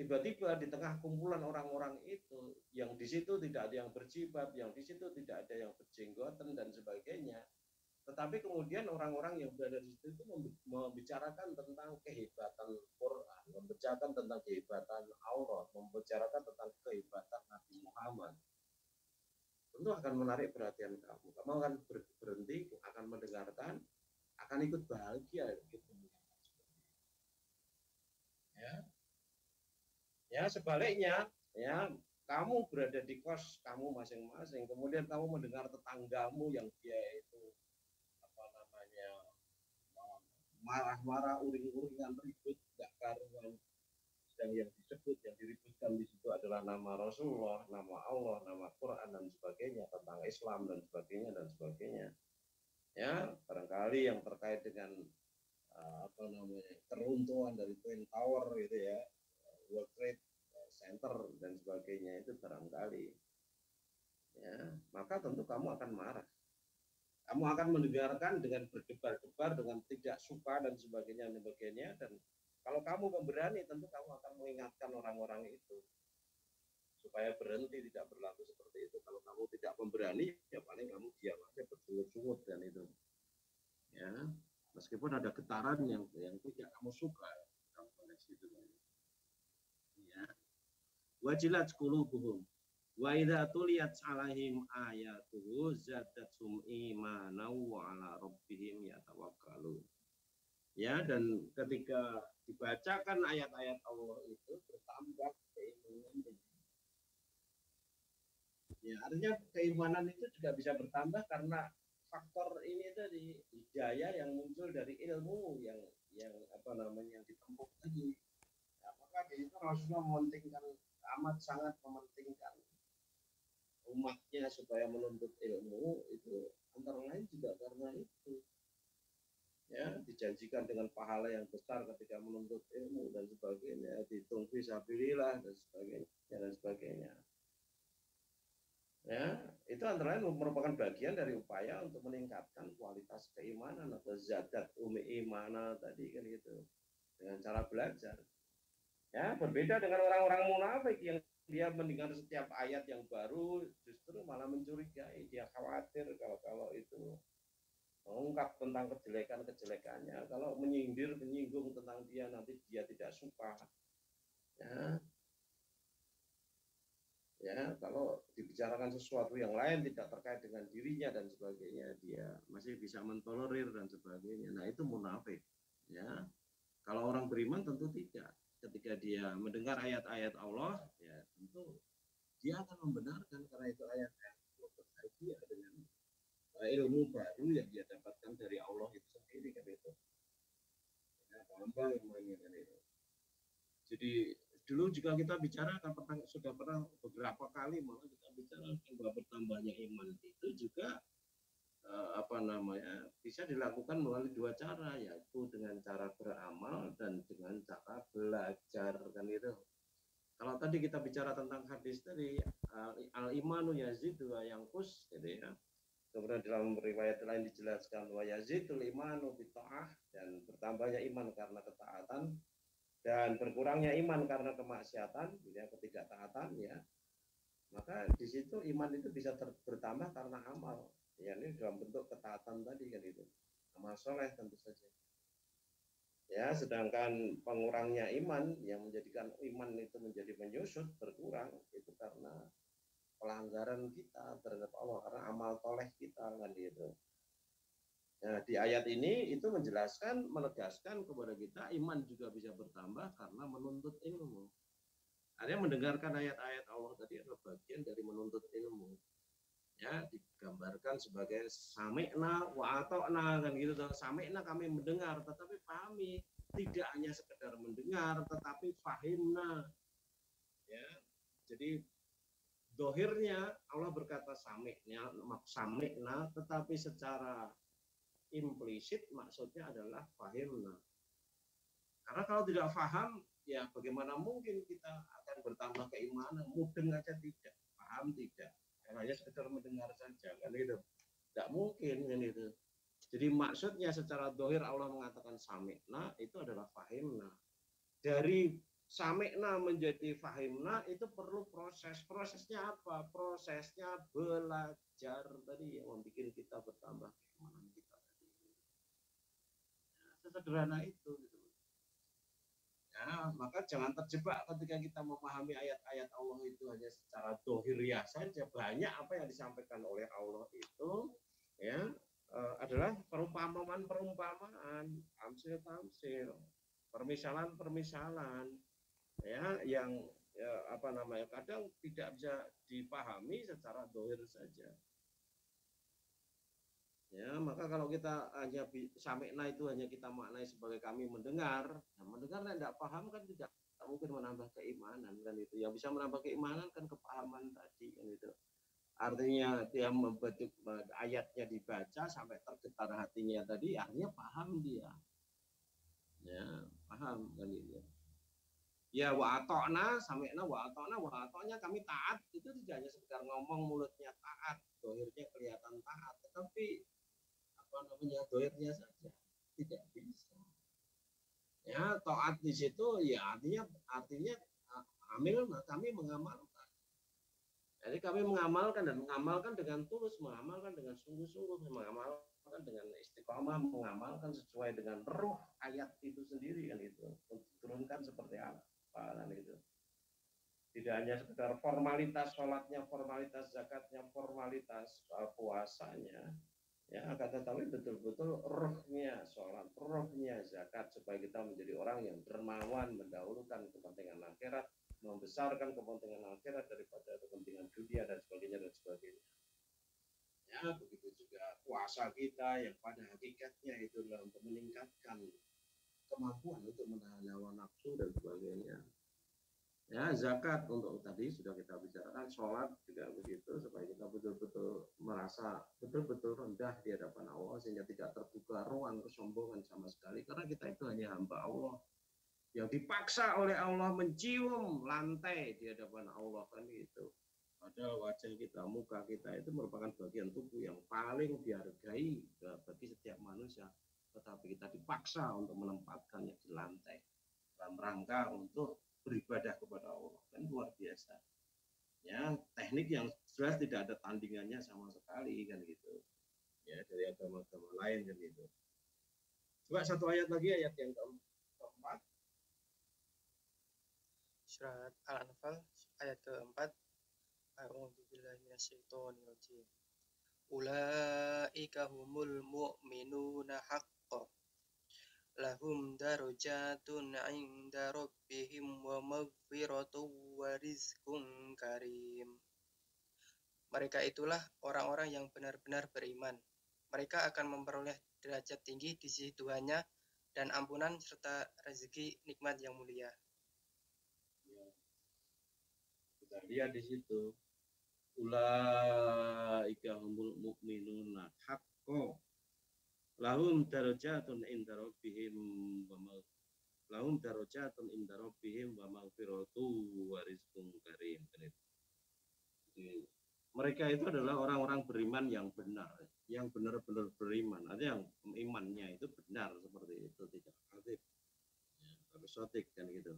tiba-tiba di tengah kumpulan orang-orang itu, yang di situ tidak ada yang berjilbab, yang di situ tidak ada yang berjenggotan dan sebagainya. Tetapi kemudian orang-orang yang berada di situ itu membicarakan tentang kehebatan Quran, membicarakan tentang kehebatan Allah, membicarakan tentang kehebatan Nabi Muhammad. Tentu akan menarik perhatian kamu. Kamu akan berhenti, akan mendengarkan, akan ikut bahagia gitu. Ya sebaliknya, ya kamu berada di kos kamu masing-masing, kemudian kamu mendengar tetanggamu yang dia itu marah-marah, uring-uringan, ribut, gak karuan, dan yang disebut, yang diributkan di situ adalah nama Rasulullah, nama Allah, nama Quran dan sebagainya, tentang Islam dan sebagainya. Ya, barangkali yang terkait dengan keruntuhan dari Twin Tower gitu ya, World Trade Center dan sebagainya itu barangkali. Ya, maka tentu kamu akan marah. Kamu akan mendengarkan dengan berdebar-debar, dengan tidak suka dan sebagainya, dan kalau kamu memberani, tentu kamu akan mengingatkan orang-orang itu supaya berhenti, tidak berlaku seperti itu. Kalau kamu tidak memberani, ya paling kamu diam aja, bersungut-sungut dan itu. Ya, meskipun ada getaran yang tidak kamu suka, kamu koneksi itu. Ya, wajilat qulubuhum. Wa idza tuliyat 'alaihim ayatuhu zadatuhum imanan wa 'ala rabbihim yatawakkalun. Ya, dan ketika dibacakan ayat-ayat Allah itu bertambah keimanan. Ya, artinya keimanan itu juga bisa bertambah karena faktor ini tadi, hidayah yang muncul dari ilmu yang ditempuh tadi. Ya, maka di situ Rasulullah mementingkan, amat sangat mementingkan umatnya supaya menuntut ilmu itu, antara lain juga karena itu. Ya, dijanjikan dengan pahala yang besar ketika menuntut ilmu dan sebagainya, dihitung fisabilillah dan sebagainya. Ya, itu antara lain merupakan bagian dari upaya untuk meningkatkan kualitas keimanan atau zadat imana tadi kan gitu, dengan cara belajar. Ya, berbeda dengan orang-orang munafik yang dia mendengar setiap ayat yang baru justru malah mencurigai, dia khawatir kalau itu mengungkap tentang kejelekan-kejelekannya, kalau menyinggung tentang dia nanti dia tidak suka. Ya, kalau dibicarakan sesuatu yang lain tidak terkait dengan dirinya dan sebagainya, dia masih bisa mentolerir dan sebagainya. Nah, itu munafik. Ya, kalau orang beriman tentu tidak. Ketika dia mendengar ayat-ayat Allah, ya tentu dia akan membenarkan karena itu ayat-ayat Allah berbahagia dengan ilmu baru yang dia dapatkan dari Allah itu sendiri kan itu. Ya, bambang ilmunya kan itu. Jadi dulu juga kita bicara sudah pernah beberapa kali malah kita bicara bahwa bertambahnya iman itu juga bisa dilakukan melalui dua cara, yaitu dengan cara beramal dan dengan cara belajar kan itu. Kalau tadi kita bicara tentang hadis tadi, al-imanu yazidu wa yanqus, gitu ya. Kemudian dalam riwayat lain dijelaskan wa yazidul imanu bita'ah, dan bertambahnya iman karena ketaatan dan berkurangnya iman karena kemaksiatan, gitu ya, ketidaktaatan ya. Maka di situ iman itu bisa bertambah karena amal, ya, ini dalam bentuk ketaatan tadi kan itu, amal soleh tentu saja. Ya, sedangkan pengurangnya iman yang menjadikan iman itu menjadi menyusut, berkurang, itu karena pelanggaran kita terhadap Allah, karena amal toleh kita kan gitu. Nah, di ayat ini itu menjelaskan, menegaskan kepada kita iman juga bisa bertambah karena menuntut ilmu. Artinya mendengarkan ayat-ayat Allah tadi adalah bagian dari menuntut ilmu. Ya, digambarkan sebagai sami'na wa ata'na kan gitu. Sami'na kami mendengar, tetapi pahami, tidak hanya sekedar mendengar tetapi fahimna. Ya. Jadi dohirnya Allah berkata sami'na, tetapi secara implisit maksudnya adalah fahimna. Karena kalau tidak faham, ya bagaimana mungkin kita akan bertambah keimanan? Mudeng aja tidak, paham tidak. Hanya sekedar mendengar saja kan itu tidak mungkin kan itu. Jadi maksudnya secara dohir Allah mengatakan sami'na itu adalah fahimna. Dari sami'na menjadi fahimna itu perlu proses. Prosesnya apa? Prosesnya belajar tadi yang membuat kita bertambah keimanan kita tadi. Nah, sesederhana itu gitu. Ya, maka jangan terjebak ketika kita memahami ayat-ayat Allah itu hanya secara dohiriah saja. Banyak apa yang disampaikan oleh Allah itu ya adalah perumpamaan, tamsil, permisalan ya yang kadang tidak bisa dipahami secara dohir saja. Ya, maka kalau kita hanya sami'na itu hanya kita maknai sebagai kami mendengar, nah mendengar tidak paham kan tidak mungkin menambah keimanan kan itu. Yang bisa menambah keimanan kan kepahaman tadi kan itu. Artinya dia ayatnya dibaca sampai tergetar hatinya tadi, artinya paham dia. Ya, paham kan itu. Ya wa ata'na, sami'na wa ata'na kami taat, itu tidak hanya sekedar ngomong mulutnya taat, dohirnya kelihatan taat, tetapi dohirnya saja tidak bisa. Ya, taat di situ ya artinya kami mengamalkan. Jadi kami mengamalkan dengan tulus, mengamalkan dengan sungguh-sungguh, mengamalkan dengan istiqomah, mengamalkan sesuai dengan ruh ayat itu sendiri kan itu. Turunkan seperti apa kan itu. Tidak hanya sekedar formalitas sholatnya, formalitas zakatnya, formalitas puasanya. Ya, akan tetapi betul-betul rohnya sholat, rohnya zakat, supaya kita menjadi orang yang dermawan, mendahulukan kepentingan akhirat, membesarkan kepentingan akhirat daripada kepentingan dunia dan sebagainya. Ya, begitu juga puasa kita yang pada hakikatnya itu adalah untuk meningkatkan kemampuan untuk menahan hawa nafsu dan sebagainya. Ya, zakat untuk tadi sudah kita bicarakan, sholat juga begitu, supaya kita betul-betul merasa betul-betul rendah di hadapan Allah sehingga tidak terbuka ruang kesombongan sama sekali, karena kita itu hanya hamba Allah yang dipaksa oleh Allah mencium lantai di hadapan Allah kan itu. Padahal wajah kita, muka kita itu merupakan bagian tubuh yang paling dihargai bagi setiap manusia, tetapi kita dipaksa untuk menempatkannya di lantai dalam rangka untuk beribadah kepada Allah, kan luar biasa. Ya, teknik yang jelas tidak ada tandingannya sama sekali kan gitu. Ya, dari agama-agama lain kan gitu. Coba satu ayat lagi, ayat yang keempat. Surat Al-Anfal ayat keempat. A'udzubillahi minasyaitonirrajim. Ulaika humul mu'minuna haqqan. Lahum darajatun 'inda rabbihim wa maghfiratun wa rizqun karim. Mereka itulah orang-orang yang benar-benar beriman. Mereka akan memperoleh derajat tinggi di sisi Tuhannya dan ampunan serta rezeki nikmat yang mulia. Ya. Kita lihat di situ. Ulaika humul mu'minuna haqqan. Lahum darajatun inda rabbihim lahum darajatun inda rabbihim wa maghfiratu wa rizqun karim. Jadi, mereka itu adalah orang-orang beriman yang benar, yang benar-benar beriman. Ada yang imannya itu benar seperti itu, tidak kadzib, tapi sotik kan gitu.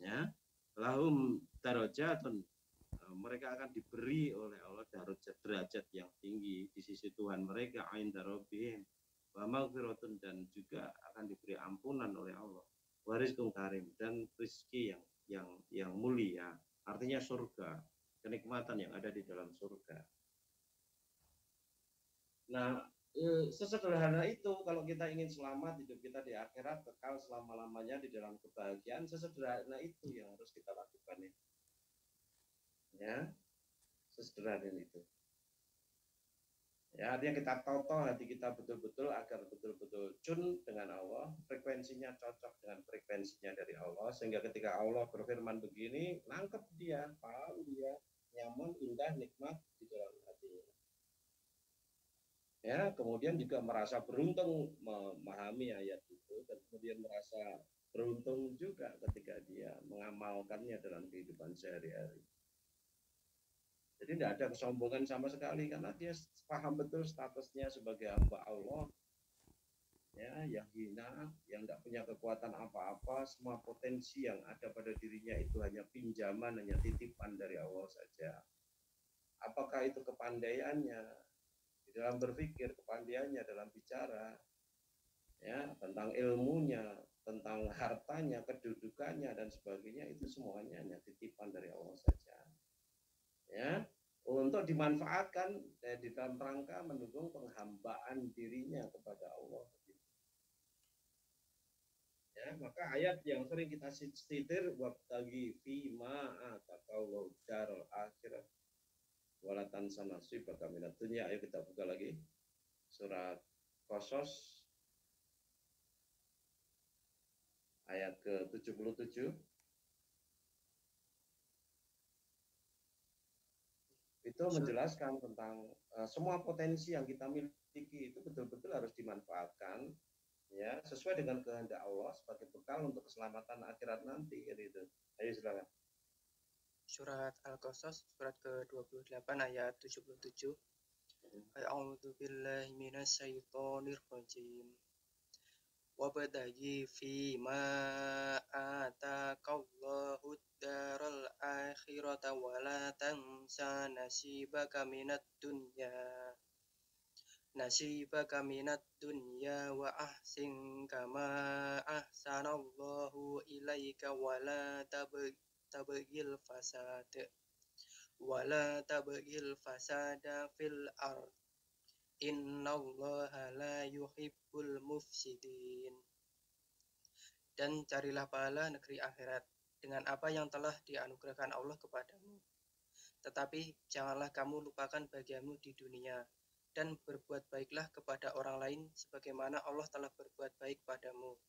Ya, lahum darajatun, mereka akan diberi oleh Allah derajat yang tinggi di sisi Tuhan mereka, inda rabbihim wa maghfiratun, dan juga akan diberi ampunan oleh Allah, wa rizqun karim, dan rezeki yang mulia, artinya surga, kenikmatan yang ada di dalam surga. Nah, sesederhana itu kalau kita ingin selamat hidup kita di akhirat kekal selama-lamanya di dalam kebahagiaan, sesederhana itu yang harus kita lakukan ya. Ya, sesederhana itu. Ya, artinya kita toto hati kita betul-betul agar betul-betul tune dengan Allah, frekuensinya cocok dengan frekuensinya dari Allah, sehingga ketika Allah berfirman begini, nangkep dia, paham dia, nyaman, indah, nikmat di dalam hatinya. Ya, kemudian juga merasa beruntung memahami ayat itu, dan kemudian merasa beruntung juga ketika dia mengamalkannya dalam kehidupan sehari-hari. Jadi tidak ada kesombongan sama sekali, karena dia paham betul statusnya sebagai hamba Allah, ya, yang hina, yang tidak punya kekuatan apa-apa, semua potensi yang ada pada dirinya itu hanya pinjaman, hanya titipan dari Allah saja. Apakah itu kepandaiannya di dalam berpikir, kepandaiannya dalam bicara, ya, tentang ilmunya, tentang hartanya, kedudukannya dan sebagainya, itu semuanya hanya titipan dari Allah saja. Ya, untuk dimanfaatkan di dalam rangka mendukung penghambaan dirinya kepada Allah. Ya, maka ayat yang sering kita sitir, wabtagi fima ataqallahu darul akhirat walatan sanasib bakaminat dunya. Ayo kita buka lagi surat Qasas ayat ke-77. Itu menjelaskan tentang semua potensi yang kita miliki itu betul-betul harus dimanfaatkan, ya, sesuai dengan kehendak Allah sebagai bekal untuk keselamatan akhirat nanti, gitu. Ayo silakan. Surat Al-Qasas surat ke-28 ayat 77. A'udzu billahi minasyaitonir rajim. Wabtaghi fi ma ataqallahu daral akhirata wa la tansa nasibaka minad dunya wa ahsin kama ahsanallahu ilaika wa la tabghil fasada fil ard. Innallaha la yuhibbul mufsidin. Dan carilah pahala negeri akhirat dengan apa yang telah dianugerahkan Allah kepadamu. Tetapi janganlah kamu lupakan bagianmu di dunia, dan berbuat baiklah kepada orang lain sebagaimana Allah telah berbuat baik padamu.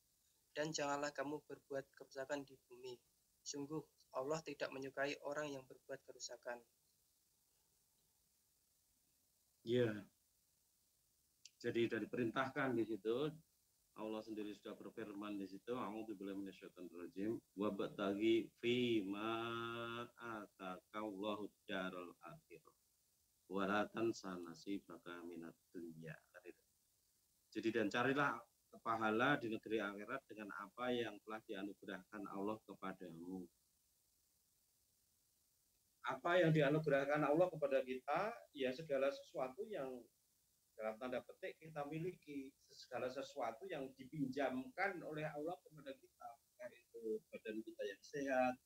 Dan janganlah kamu berbuat kerusakan di bumi. Sungguh Allah tidak menyukai orang yang berbuat kerusakan. Ya. Jadi sudah diperintahkan di situ, Allah sendiri sudah berfirman di situ, a'udzubillahi minasyaitonir rajim, wabtaghi fi ma ataqallahu darul akhirah wa la tansa nasibaka minad dunya. Jadi dan carilah pahala di negeri akhirat dengan apa yang telah dianugerahkan Allah kepadamu. Apa yang dianugerahkan Allah kepada kita, ya segala sesuatu yang dalam tanda petik kita miliki, segala sesuatu yang dipinjamkan oleh Allah kepada kita, yaitu badan kita yang sehat,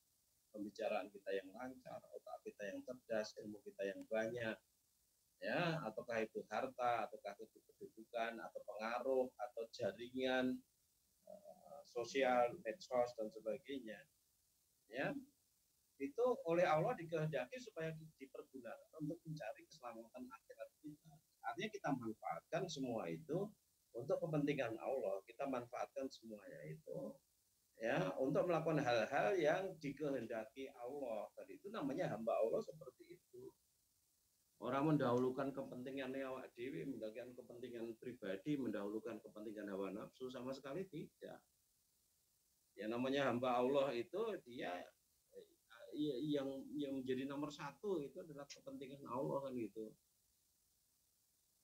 pembicaraan kita yang lancar, otak kita yang cerdas, ilmu kita yang banyak, ya, ataukah itu harta, ataukah itu kedudukan, atau pengaruh, atau jaringan sosial, medsos dan sebagainya, ya, itu oleh Allah dikehendaki supaya dipergunakan untuk mencari keselamatan akhirat kita. Artinya kita manfaatkan semua itu untuk kepentingan Allah. Kita manfaatkan semuanya itu, ya, untuk melakukan hal-hal yang dikehendaki Allah. Tadi itu namanya hamba Allah seperti itu. Orang mendahulukan kepentingan awak dewi, mendahulukan kepentingan pribadi, mendahulukan kepentingan hawa nafsu, sama sekali tidak. Ya namanya hamba Allah itu dia yang menjadi nomor satu itu adalah kepentingan Allah kan gitu.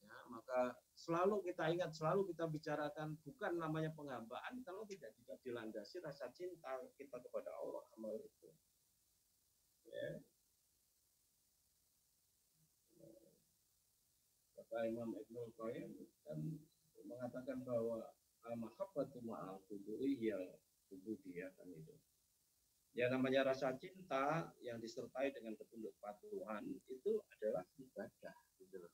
Ya, maka selalu kita ingat, selalu kita bicarakan bukan namanya penghambaan kalau tidak dilandasi rasa cinta kita kepada Allah amal itu. Ya. Kata Imam Ibnul Qayyim kan mengatakan bahwa al-mahabbatu ma'al khudu'i ya ubudiyah kan itu. Ya namanya rasa cinta yang disertai dengan ketunduk patuhan itu adalah ibadah gitu loh.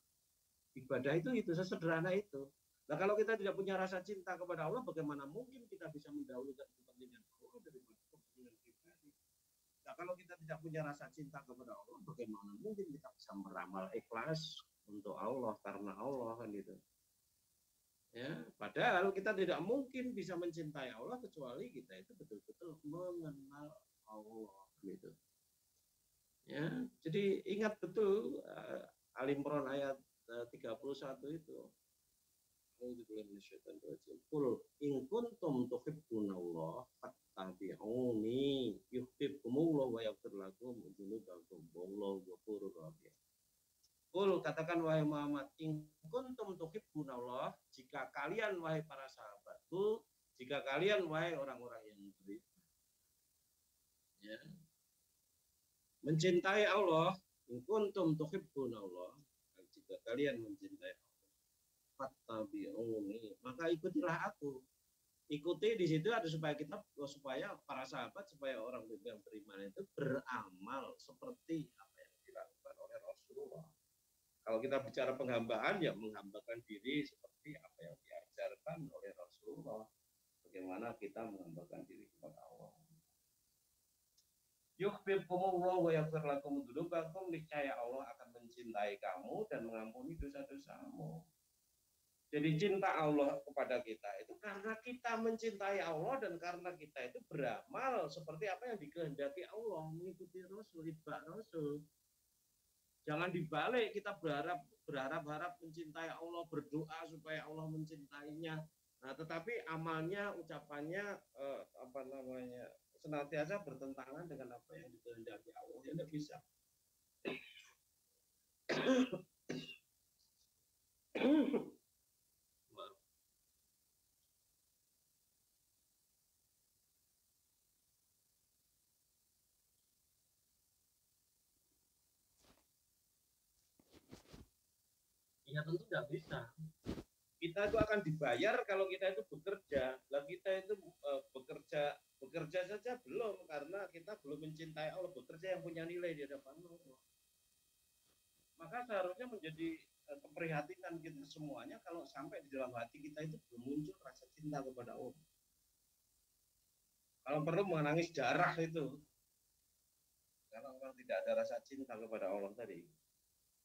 Ibadah itu sesederhana itu. Nah kalau kita tidak punya rasa cinta kepada Allah, bagaimana mungkin kita bisa mendahulukan kepentingan Allah daripada kepentingan pribadi? Nah kalau kita tidak punya rasa cinta kepada Allah, bagaimana mungkin kita bisa meramal ikhlas untuk Allah karena Allah kan gitu. Ya, padahal kita tidak mungkin bisa mencintai Allah kecuali kita itu betul-betul mengenal Allah gitu. Ya, jadi ingat betul Al-Imran ayat 31 itu. Qul in kuntum tuhibbunallah fattabi'uni yuhibbukumullah wa yaghfir lakum dzunubakum wallahu ghafurur rahim. Qul katakan wahai Muhammad, in kuntum tuhibbunallah, jika kalian wahai para sahabatku, jika kalian wahai orang-orang yang beriman, ya, mencintai Allah, in kuntum tuhibbunallah, jika kalian mencintai Allah, fattabi'uni, maka ikutilah aku. Ikuti di situ ada supaya para sahabat, supaya orang yang beriman itu beramal seperti apa yang dilakukan oleh Rasulullah. Kalau kita bicara penghambaan, ya menghambakan diri seperti apa yang diajarkan oleh Rasulullah. Bagaimana kita menghambakan diri kepada Allah. Yuhibbukumullah wa yaghfir lakum dzunubakum, niscaya Allah akan mencintai kamu dan mengampuni dosa-dosamu. Jadi cinta Allah kepada kita itu karena kita mencintai Allah dan karena kita itu beramal seperti apa yang dikehendaki Allah, mengikuti Rasul, itba' Rasul. Jangan dibalik, kita berharap mencintai Allah, berdoa supaya Allah mencintainya. Nah, tetapi amalnya, ucapannya, senantiasa bertentangan dengan apa yang dikehendaki Allah. Ya tidak bisa. Ya tentu tidak bisa. Kita itu akan dibayar kalau kita itu bekerja. Lah kita itu bekerja saja belum, karena kita belum mencintai Allah. Bekerja yang punya nilai di hadapan Allah. Maka seharusnya menjadi keprihatinan kita semuanya kalau sampai di dalam hati kita itu belum muncul rasa cinta kepada Allah. Kalau perlu menangis darah itu, karena orang tidak ada rasa cinta kepada Allah tadi.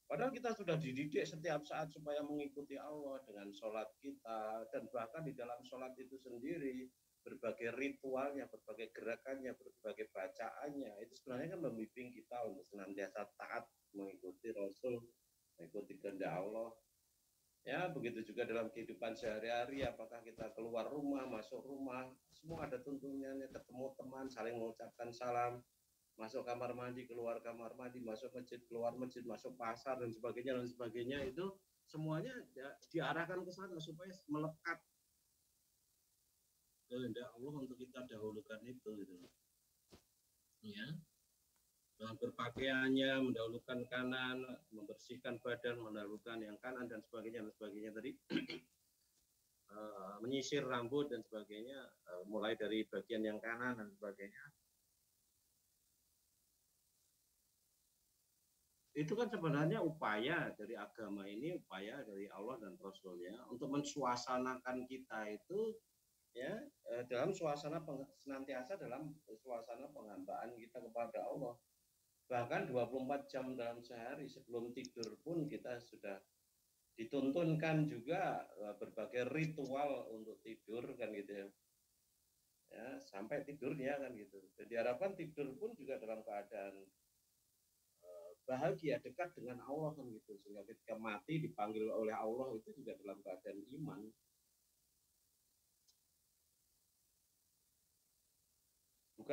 Padahal kita sudah dididik setiap saat supaya mengikuti Allah dengan sholat kita, dan bahkan di dalam sholat itu sendiri berbagai ritualnya, berbagai gerakannya, berbagai bacaannya itu sebenarnya kan membimbing kita untuk senantiasa taat mengikuti Rasul, mengikuti kehendak Allah. Ya, begitu juga dalam kehidupan sehari-hari, apakah kita keluar rumah, masuk rumah, semua ada tuntunannya, ketemu teman, saling mengucapkan salam, masuk kamar mandi, keluar kamar mandi, masuk masjid, keluar masjid, masuk pasar dan sebagainya itu semuanya diarahkan ke sana supaya melekat kehendak Allah untuk kita dahulukan itu gitu. Ya. Dengan berpakaiannya mendahulukan kanan, membersihkan badan mendahulukan yang kanan dan sebagainya tadi. Menyisir rambut dan sebagainya, mulai dari bagian yang kanan dan sebagainya. Itu kan sebenarnya upaya dari agama ini, upaya dari Allah dan Rasulnya untuk mensuasanakan kita itu ya dalam suasana senantiasa dalam suasana penghambaan kita kepada Allah. Bahkan 24 jam dalam sehari sebelum tidur pun kita sudah dituntunkan juga berbagai ritual untuk tidur kan gitu ya. Ya, sampai tidurnya kan gitu. Dan diharapkan tidur pun juga dalam keadaan bahagia, dekat dengan Allah kan gitu, sehingga ketika mati dipanggil oleh Allah itu juga dalam keadaan iman.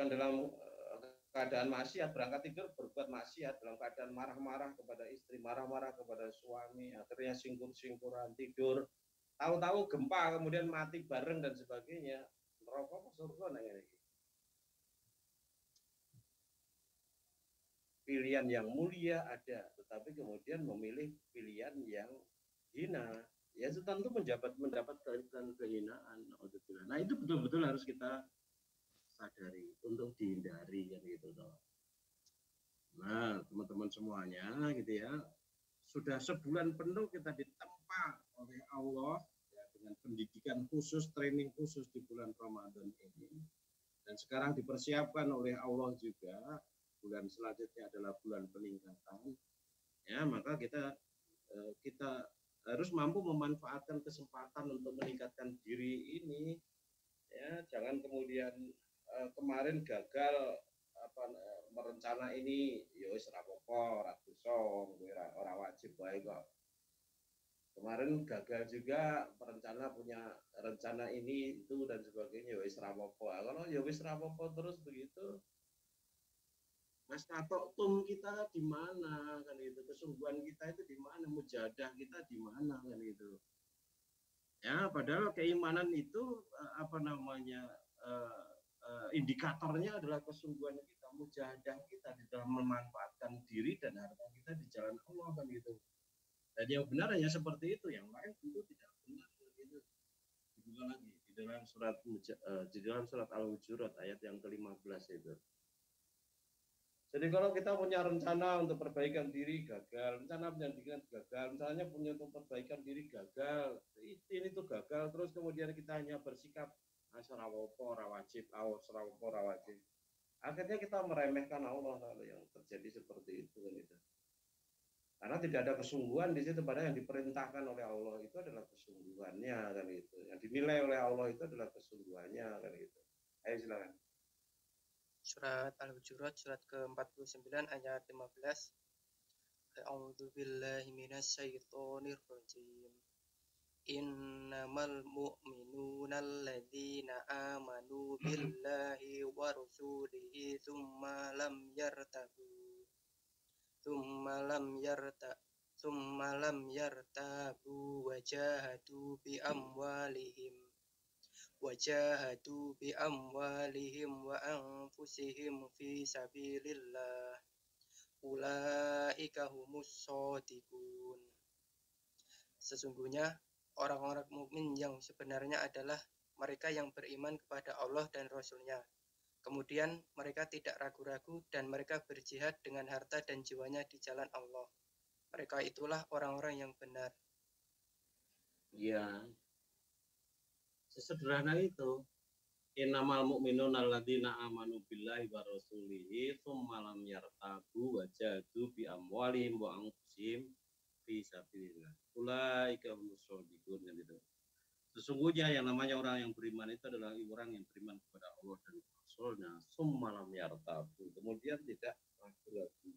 bukan dalam keadaan maksiat, berangkat tidur berbuat maksiat, dalam keadaan marah-marah kepada istri, marah-marah kepada suami, akhirnya singkur-singkuran tidur, tahu-tahu gempa kemudian mati bareng dan sebagainya. Neraka apa surga nanya ini. Pilihan yang mulia ada, tetapi kemudian memilih pilihan yang hina, ya itu tentu mendapatkan kehinaan. Nah itu betul-betul harus kita sadari untuk dihindari kan gitu toh. Nah teman-teman semuanya gitu ya, sudah sebulan penuh kita ditempa oleh Allah ya, dengan pendidikan khusus, training khusus di bulan Ramadan ini, dan sekarang dipersiapkan oleh Allah juga bulan selanjutnya adalah bulan peningkatan ya, maka kita harus mampu memanfaatkan kesempatan untuk meningkatkan diri ini ya. Jangan kemudian kemarin gagal merencana ini ya wis ora apa-apa, ora dosa, ora wajib wae kok. Kemarin gagal juga punya rencana ini itu dan sebagainya, ya wis ora apa-apa. Kalau ya wis ora apa-apa terus begitu, Mas tum kita di mana kan itu, kesungguhan kita itu di mana, mujahadah kita di mana kan itu. Ya, padahal keimanan itu indikatornya adalah kesungguhan kita, mujahadah kita di dalam memanfaatkan diri dan harta kita di jalan Allah kan gitu. Dan yang benar hanya seperti itu, yang lain tentu tidak benar gitu. Dibuka lagi di dalam surat Al-Hujurat ayat yang ke-15 itu. Jadi kalau kita punya rencana untuk perbaikan diri gagal, rencana pendidikan gagal, misalnya punya untuk perbaikan diri gagal, ini tuh gagal, terus kemudian kita hanya bersikap wajib, akhirnya kita meremehkan Allah kalau yang terjadi seperti itu kan itu. Karena tidak ada kesungguhan di situ, padahal yang diperintahkan oleh Allah itu adalah kesungguhannya kan itu. Yang dinilai oleh Allah itu adalah kesungguhannya kan itu. Ayo silakan. Surat Al-Hujurat surat ke-49 ayat 15. A'udzu billahi minasyaitonir rajim. Innamal mu'minuna alladzina amanu billahi wa rasulihi thumma lam yartabu wajahadu bi amwalihim wa anfusihim fi sabilillah ulaika humus shadiqun. Sesungguhnya orang-orang mukmin yang sebenarnya adalah mereka yang beriman kepada Allah dan Rasul-Nya. Kemudian mereka tidak ragu-ragu dan mereka berjihad dengan harta dan jiwanya di jalan Allah. Mereka itulah orang-orang yang benar. Ya, sesederhana itu. Innamal mu'minuna alladzina amanu billahi wa rasulihi tsumma lam yartabu wajahadu bi amwalihim wa anfusihim fi sabilillah. Ulaika humus shadiqun gitu. Sesungguhnya yang namanya orang yang beriman itu adalah orang yang beriman kepada Allah dan Rasul-Nya, tsumma lam yartabu, kemudian tidak ragu-ragu.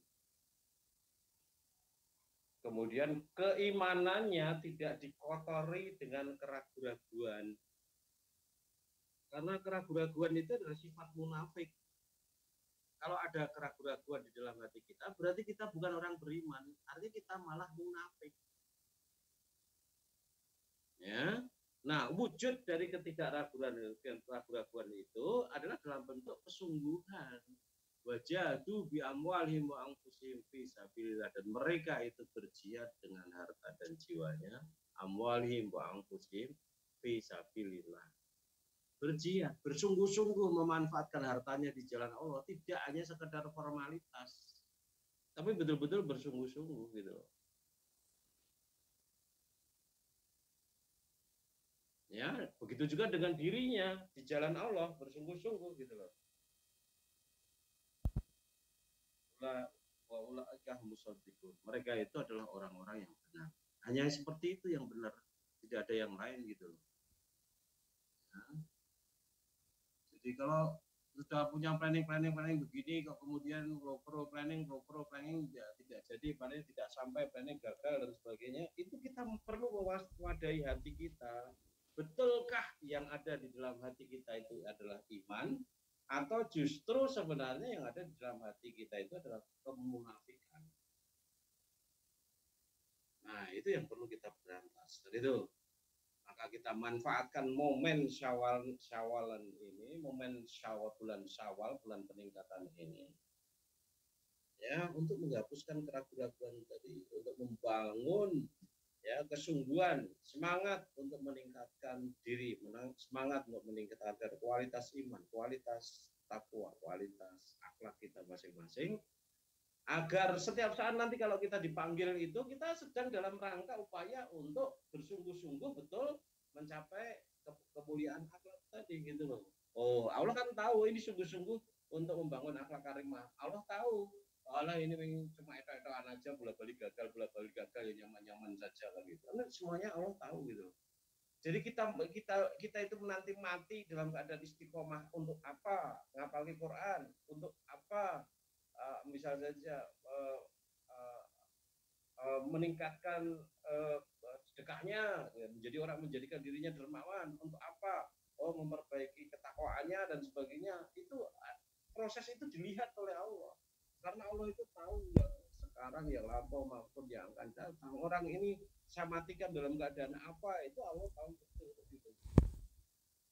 Kemudian keimanannya tidak dikotori dengan keraguan-raguan. Karena keraguan-raguan itu adalah sifat munafik. Kalau ada keraguan-raguan di dalam hati kita, berarti kita bukan orang beriman. Artinya kita malah munafik. Ya. Nah, wujud dari keraguan-raguan itu adalah dalam bentuk kesungguhan. Wajahadu bi amwalihim wa anfusihim fi sabilillah, dan mereka itu berjihad dengan harta dan jiwanya, amwalihim wa anfusihim fi sabilillah. Berjihad, bersungguh-sungguh memanfaatkan hartanya di jalan Allah, tidak hanya sekedar formalitas, tapi betul-betul bersungguh-sungguh gitu. Ya, begitu juga dengan dirinya di jalan Allah, bersungguh-sungguh gitu loh. Mereka itu adalah orang-orang yang benar. Hanya seperti itu yang benar, tidak ada yang lain gitu loh. Ya. Jadi kalau sudah punya planning begini, kok kemudian pro planning ya tidak jadi, planning tidak sampai, planning gagal dan sebagainya, itu kita perlu mewaspadai hati kita. Betulkah yang ada di dalam hati kita itu adalah iman, atau justru sebenarnya yang ada di dalam hati kita itu adalah kemunafikan. Nah, itu yang perlu kita berantas. Dan itu maka kita manfaatkan momen Syawalan ini, momen bulan Syawal, bulan peningkatan ini, ya, untuk menghapuskan keraguan-keraguan tadi, untuk membangun ya kesungguhan, semangat untuk meningkatkan diri, semangat untuk meningkatkan kualitas iman, kualitas takwa, kualitas akhlak kita masing-masing, agar setiap saat nanti kalau kita dipanggil itu kita sedang dalam rangka upaya untuk bersungguh-sungguh betul mencapai kemuliaan akhlak tadi gitu loh. Oh, Allah kan tahu ini sungguh-sungguh untuk membangun akhlak karimah. Allah tahu. Allah ini cuma etok-etokan aja, bolak-balik gagal ya nyaman-nyaman saja kan gitu. Karena semuanya Allah tahu gitu. Jadi kita itu menanti mati dalam keadaan istiqomah untuk apa? Ngapalin Quran, untuk apa? Misal saja meningkatkan sedekahnya, menjadikan dirinya dermawan, untuk apa? Oh, memperbaiki ketakwaannya dan sebagainya. Itu proses itu dilihat oleh Allah, karena Allah itu tahu ya, sekarang yang lampau maupun yang akan datang. Orang ini saya matikan dalam keadaan apa, itu Allah tahu betul gitu.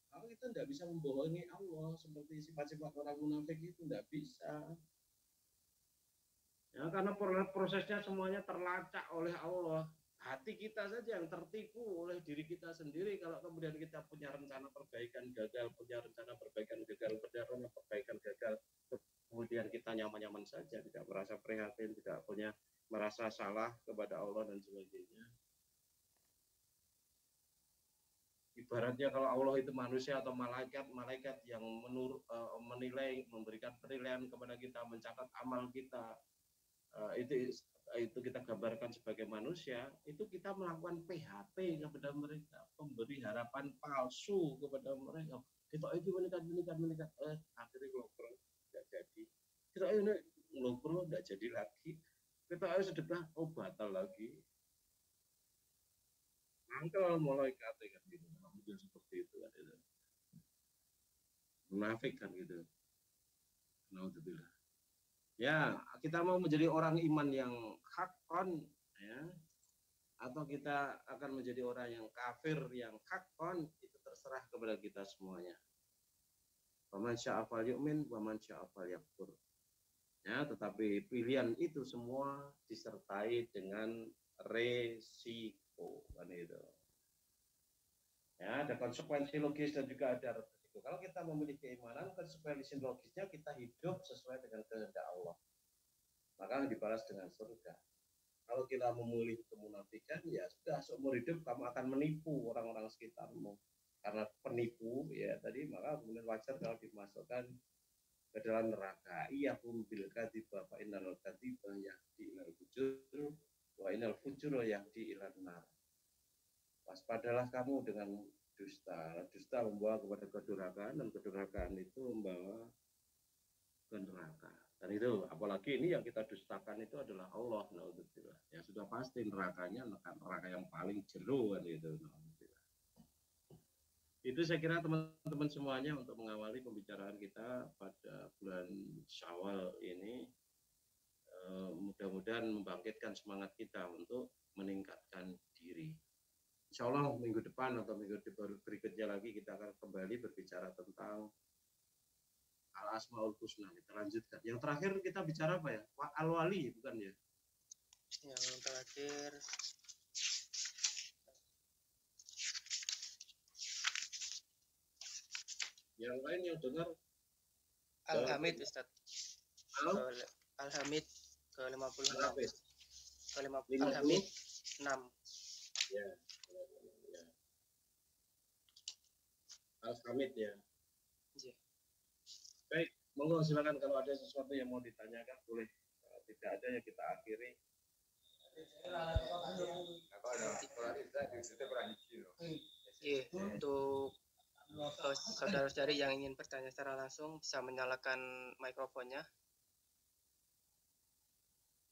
Kalau kita tidak bisa membohongi Allah seperti sifat-sifat orang munafik itu tidak bisa. Ya, karena prosesnya semuanya terlacak oleh Allah. Hati kita saja yang tertipu oleh diri kita sendiri. Kalau kemudian kita punya rencana perbaikan gagal, punya rencana perbaikan gagal, kemudian kita nyaman-nyaman saja, tidak merasa prihatin, tidak punya merasa salah kepada Allah dan sebagainya. Ibaratnya kalau Allah itu manusia atau malaikat yang menilai, memberikan penilaian kepada kita, mencatat amal kita, itu kita gambarkan sebagai manusia, itu kita melakukan PHP kepada mereka, memberi harapan palsu kepada mereka. Kita itu meningkat, akhirnya ngobrol tidak jadi. Kita ini ngobrol tidak jadi lagi. Kita sedekah, batal lagi. Angkel mulai kata kan gitu, mungkin seperti itu kan itu. Munafik kan gitu. Naudzubillah. Ya, kita mau menjadi orang iman yang hakon, ya, atau kita akan menjadi orang yang kafir yang hakon, itu terserah kepada kita semuanya. Waman syaa falyu'min, waman syaa falyakfur. Ya, tetapi pilihan itu semua disertai dengan resiko, kan itu. Ya, ada konsekuensi logis dan juga ada resiko. Kalau kita memiliki keimanan, konsekuensi logisnya kita hidup sesuai dengan kehendak Allah, maka dibalas dengan surga. Kalau kita memilih kemunafikan, ya sudah, seumur hidup kamu akan menipu orang-orang sekitarmu. Karena penipu, ya tadi, maka kemudian wajar kalau dimasukkan ke dalam neraka. Iya pun bil kadzib fa innal kadziba yahdi ilal fujur wa innal fujura yahdi ilan nar. Waspadalah kamu dengan dusta. Dusta membawa kepada kedurhakaan, dan kedurhakaan itu membawa ke neraka. Dan itu, apalagi ini yang kita dustakan itu adalah Allah. Naudzubillah. Ya sudah pasti nerakanya neraka yang paling jero kan itu. Naudzubillah. Itu saya kira teman-teman semuanya untuk mengawali pembicaraan kita pada bulan Syawal ini, mudah-mudahan membangkitkan semangat kita untuk meningkatkan diri. Insya Allah minggu depan atau minggu berikutnya lagi kita akan kembali berbicara tentang Al-Asmaul Husna. Kita lanjutkan. Yang terakhir kita bicara apa ya? Al-Wali, bukan ya? Yang terakhir yang lain yang dengar Al-Hamid, Ustaz. Al-Hamid ke 56. Al-Hamid 6. Ya. Al-Hamid ya. Ya. Baik, monggo silakan kalau ada sesuatu yang mau ditanyakan boleh. Tidak ada ya kita akhiri. Iya, untuk saudara-saudari yang ingin bertanya secara langsung bisa menyalakan mikrofonnya.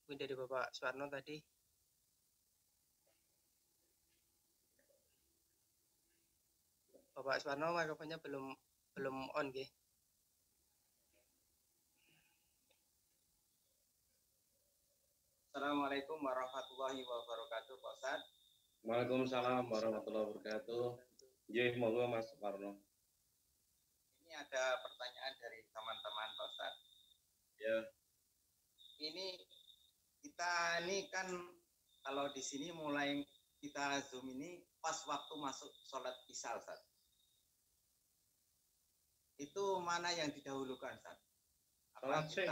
Mungkin dari Bapak Suwarno tadi. Bapak Suwarno mikrofonnya belum on, nggih. Assalamualaikum warahmatullahi wabarakatuh, Pak Ustadz. Waalaikumsalam warahmatullahi wabarakatuh. Nggih, monggo Mas Sukarno. Ini ada pertanyaan dari teman-teman, Pak Ustadz. Ya, Ini kita ini kan kalau di sini mulai kita Zoom ini pas waktu masuk sholat isya, Ustadz. Itu mana yang didahulukan, Ustadz? Sholat sih.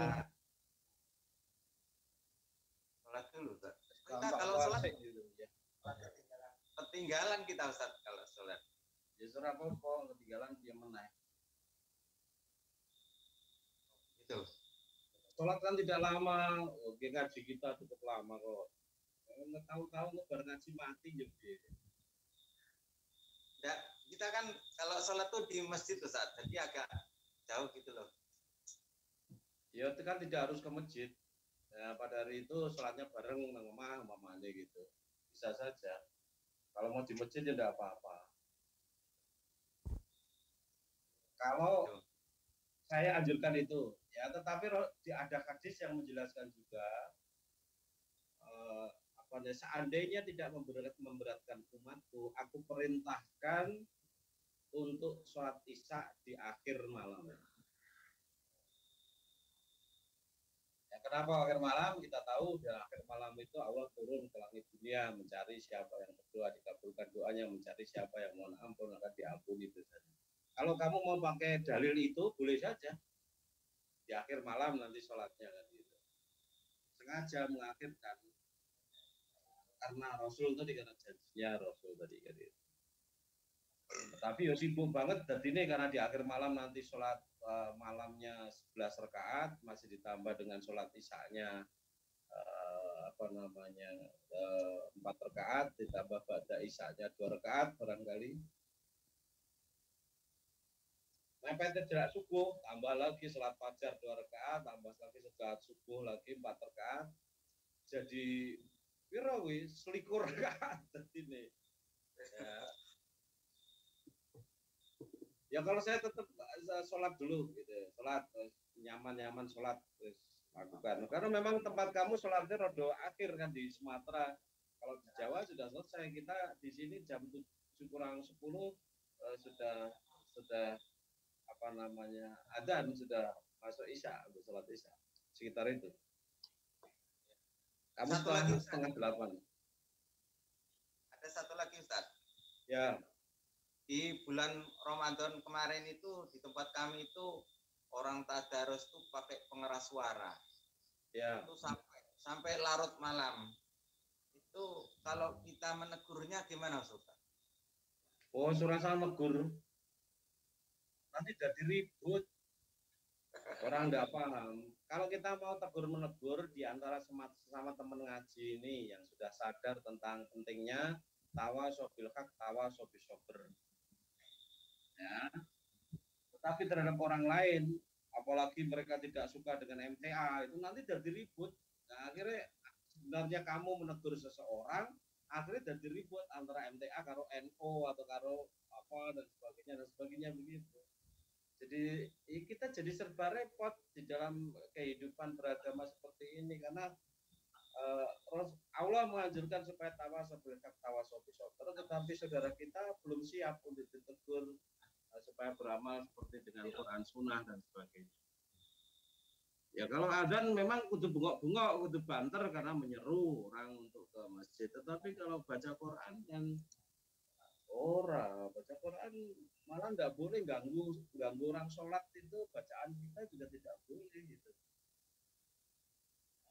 Sholat dulu, Ustadz. Kita kalau sholat gitu ya. ketinggalan kita, Ustadz, kalau sholat. Ya surah apa ketinggalan dia menang. Itu. Sholat kan tidak lama, oke ngaji kita cukup lama kok. Tahu-tahu ngebar ngaji mati jadi. Nggak, kita kan kalau sholat tuh di masjid, Ustadz, jadi agak jauh gitu loh. Ya itu kan tidak harus ke masjid. Ya, pada hari itu sholatnya bareng nang omah mamanya gitu. Bisa saja. Kalau mau di masjid ya tidak apa-apa. Kalau saya anjurkan itu, ya tetapi ada hadis yang menjelaskan juga seandainya tidak memberatkan umatku, aku perintahkan untuk sholat isya di akhir malam. Ya, kenapa akhir malam? Kita tahu di akhir malam itu Allah turun ke langit dunia mencari siapa yang berdoa dikabulkan doanya, mencari siapa yang mohon ampun akan diampuni dosanya. Kalau kamu mau pakai dalil itu boleh saja di akhir malam nanti sholatnya kan gitu. Sengaja mengakhirkan karena Rasul tadi karena janjinya Rasul tadi kan gitu. Tapi ya sibuk banget jadi ini karena di akhir malam nanti sholat malamnya 11 rakaat masih ditambah dengan sholat isya-nya 4 rakaat ditambah ba'da isya-nya 2 rakaat barangkali. Mepet jarak subuh tambah lagi sholat fajar 2 rakaat tambah lagi sholat subuh lagi 4 rakaat jadi pirawi 21 rakaat jadi nih. Ya kalau saya tetap sholat dulu gitu, sholat nyaman sholat terus lakukan. Karena memang tempat kamu sholatnya rodo akhir kan di Sumatera. Kalau di Jawa sudah selesai, kita di sini jam 7 kurang 10 sudah adzan sudah masuk isya untuk sholat isya sekitar itu. Kamu setengah 8. Ada satu lagi, Ustaz. Ya. Di bulan Ramadan kemarin itu di tempat kami itu orang tadarus tuh pakai pengeras suara. Ya. Itu sampai larut malam. Itu kalau kita menegurnya gimana, Ustaz? Oh, surasa negur. Nanti jadi ribut. Orang nggak paham. Kalau kita mau tegur menegur di antara sama teman ngaji ini yang sudah sadar tentang pentingnya tawasobil haq, tawasobil sober. Ya. Tetapi terhadap orang lain, apalagi mereka tidak suka dengan MTA, itu nanti jadi ribut. Nah, akhirnya sebenarnya kamu menegur seseorang, akhirnya jadi ribut antara MTA karo NO atau karo apa dan sebagainya begitu. Jadi kita jadi serba repot di dalam kehidupan beragama seperti ini karena Allah menganjurkan supaya tawasobil haq, tawasobil sober, tetapi saudara kita belum siap untuk ditegur supaya beramal seperti dengan Quran Sunnah dan sebagainya. Ya kalau adzan memang kudu bengok-bengok, kudu banter karena menyeru orang untuk ke masjid. Tetapi kalau baca Quran kan baca Quran malah nggak boleh ganggu orang sholat itu, bacaan kita juga tidak boleh gitu.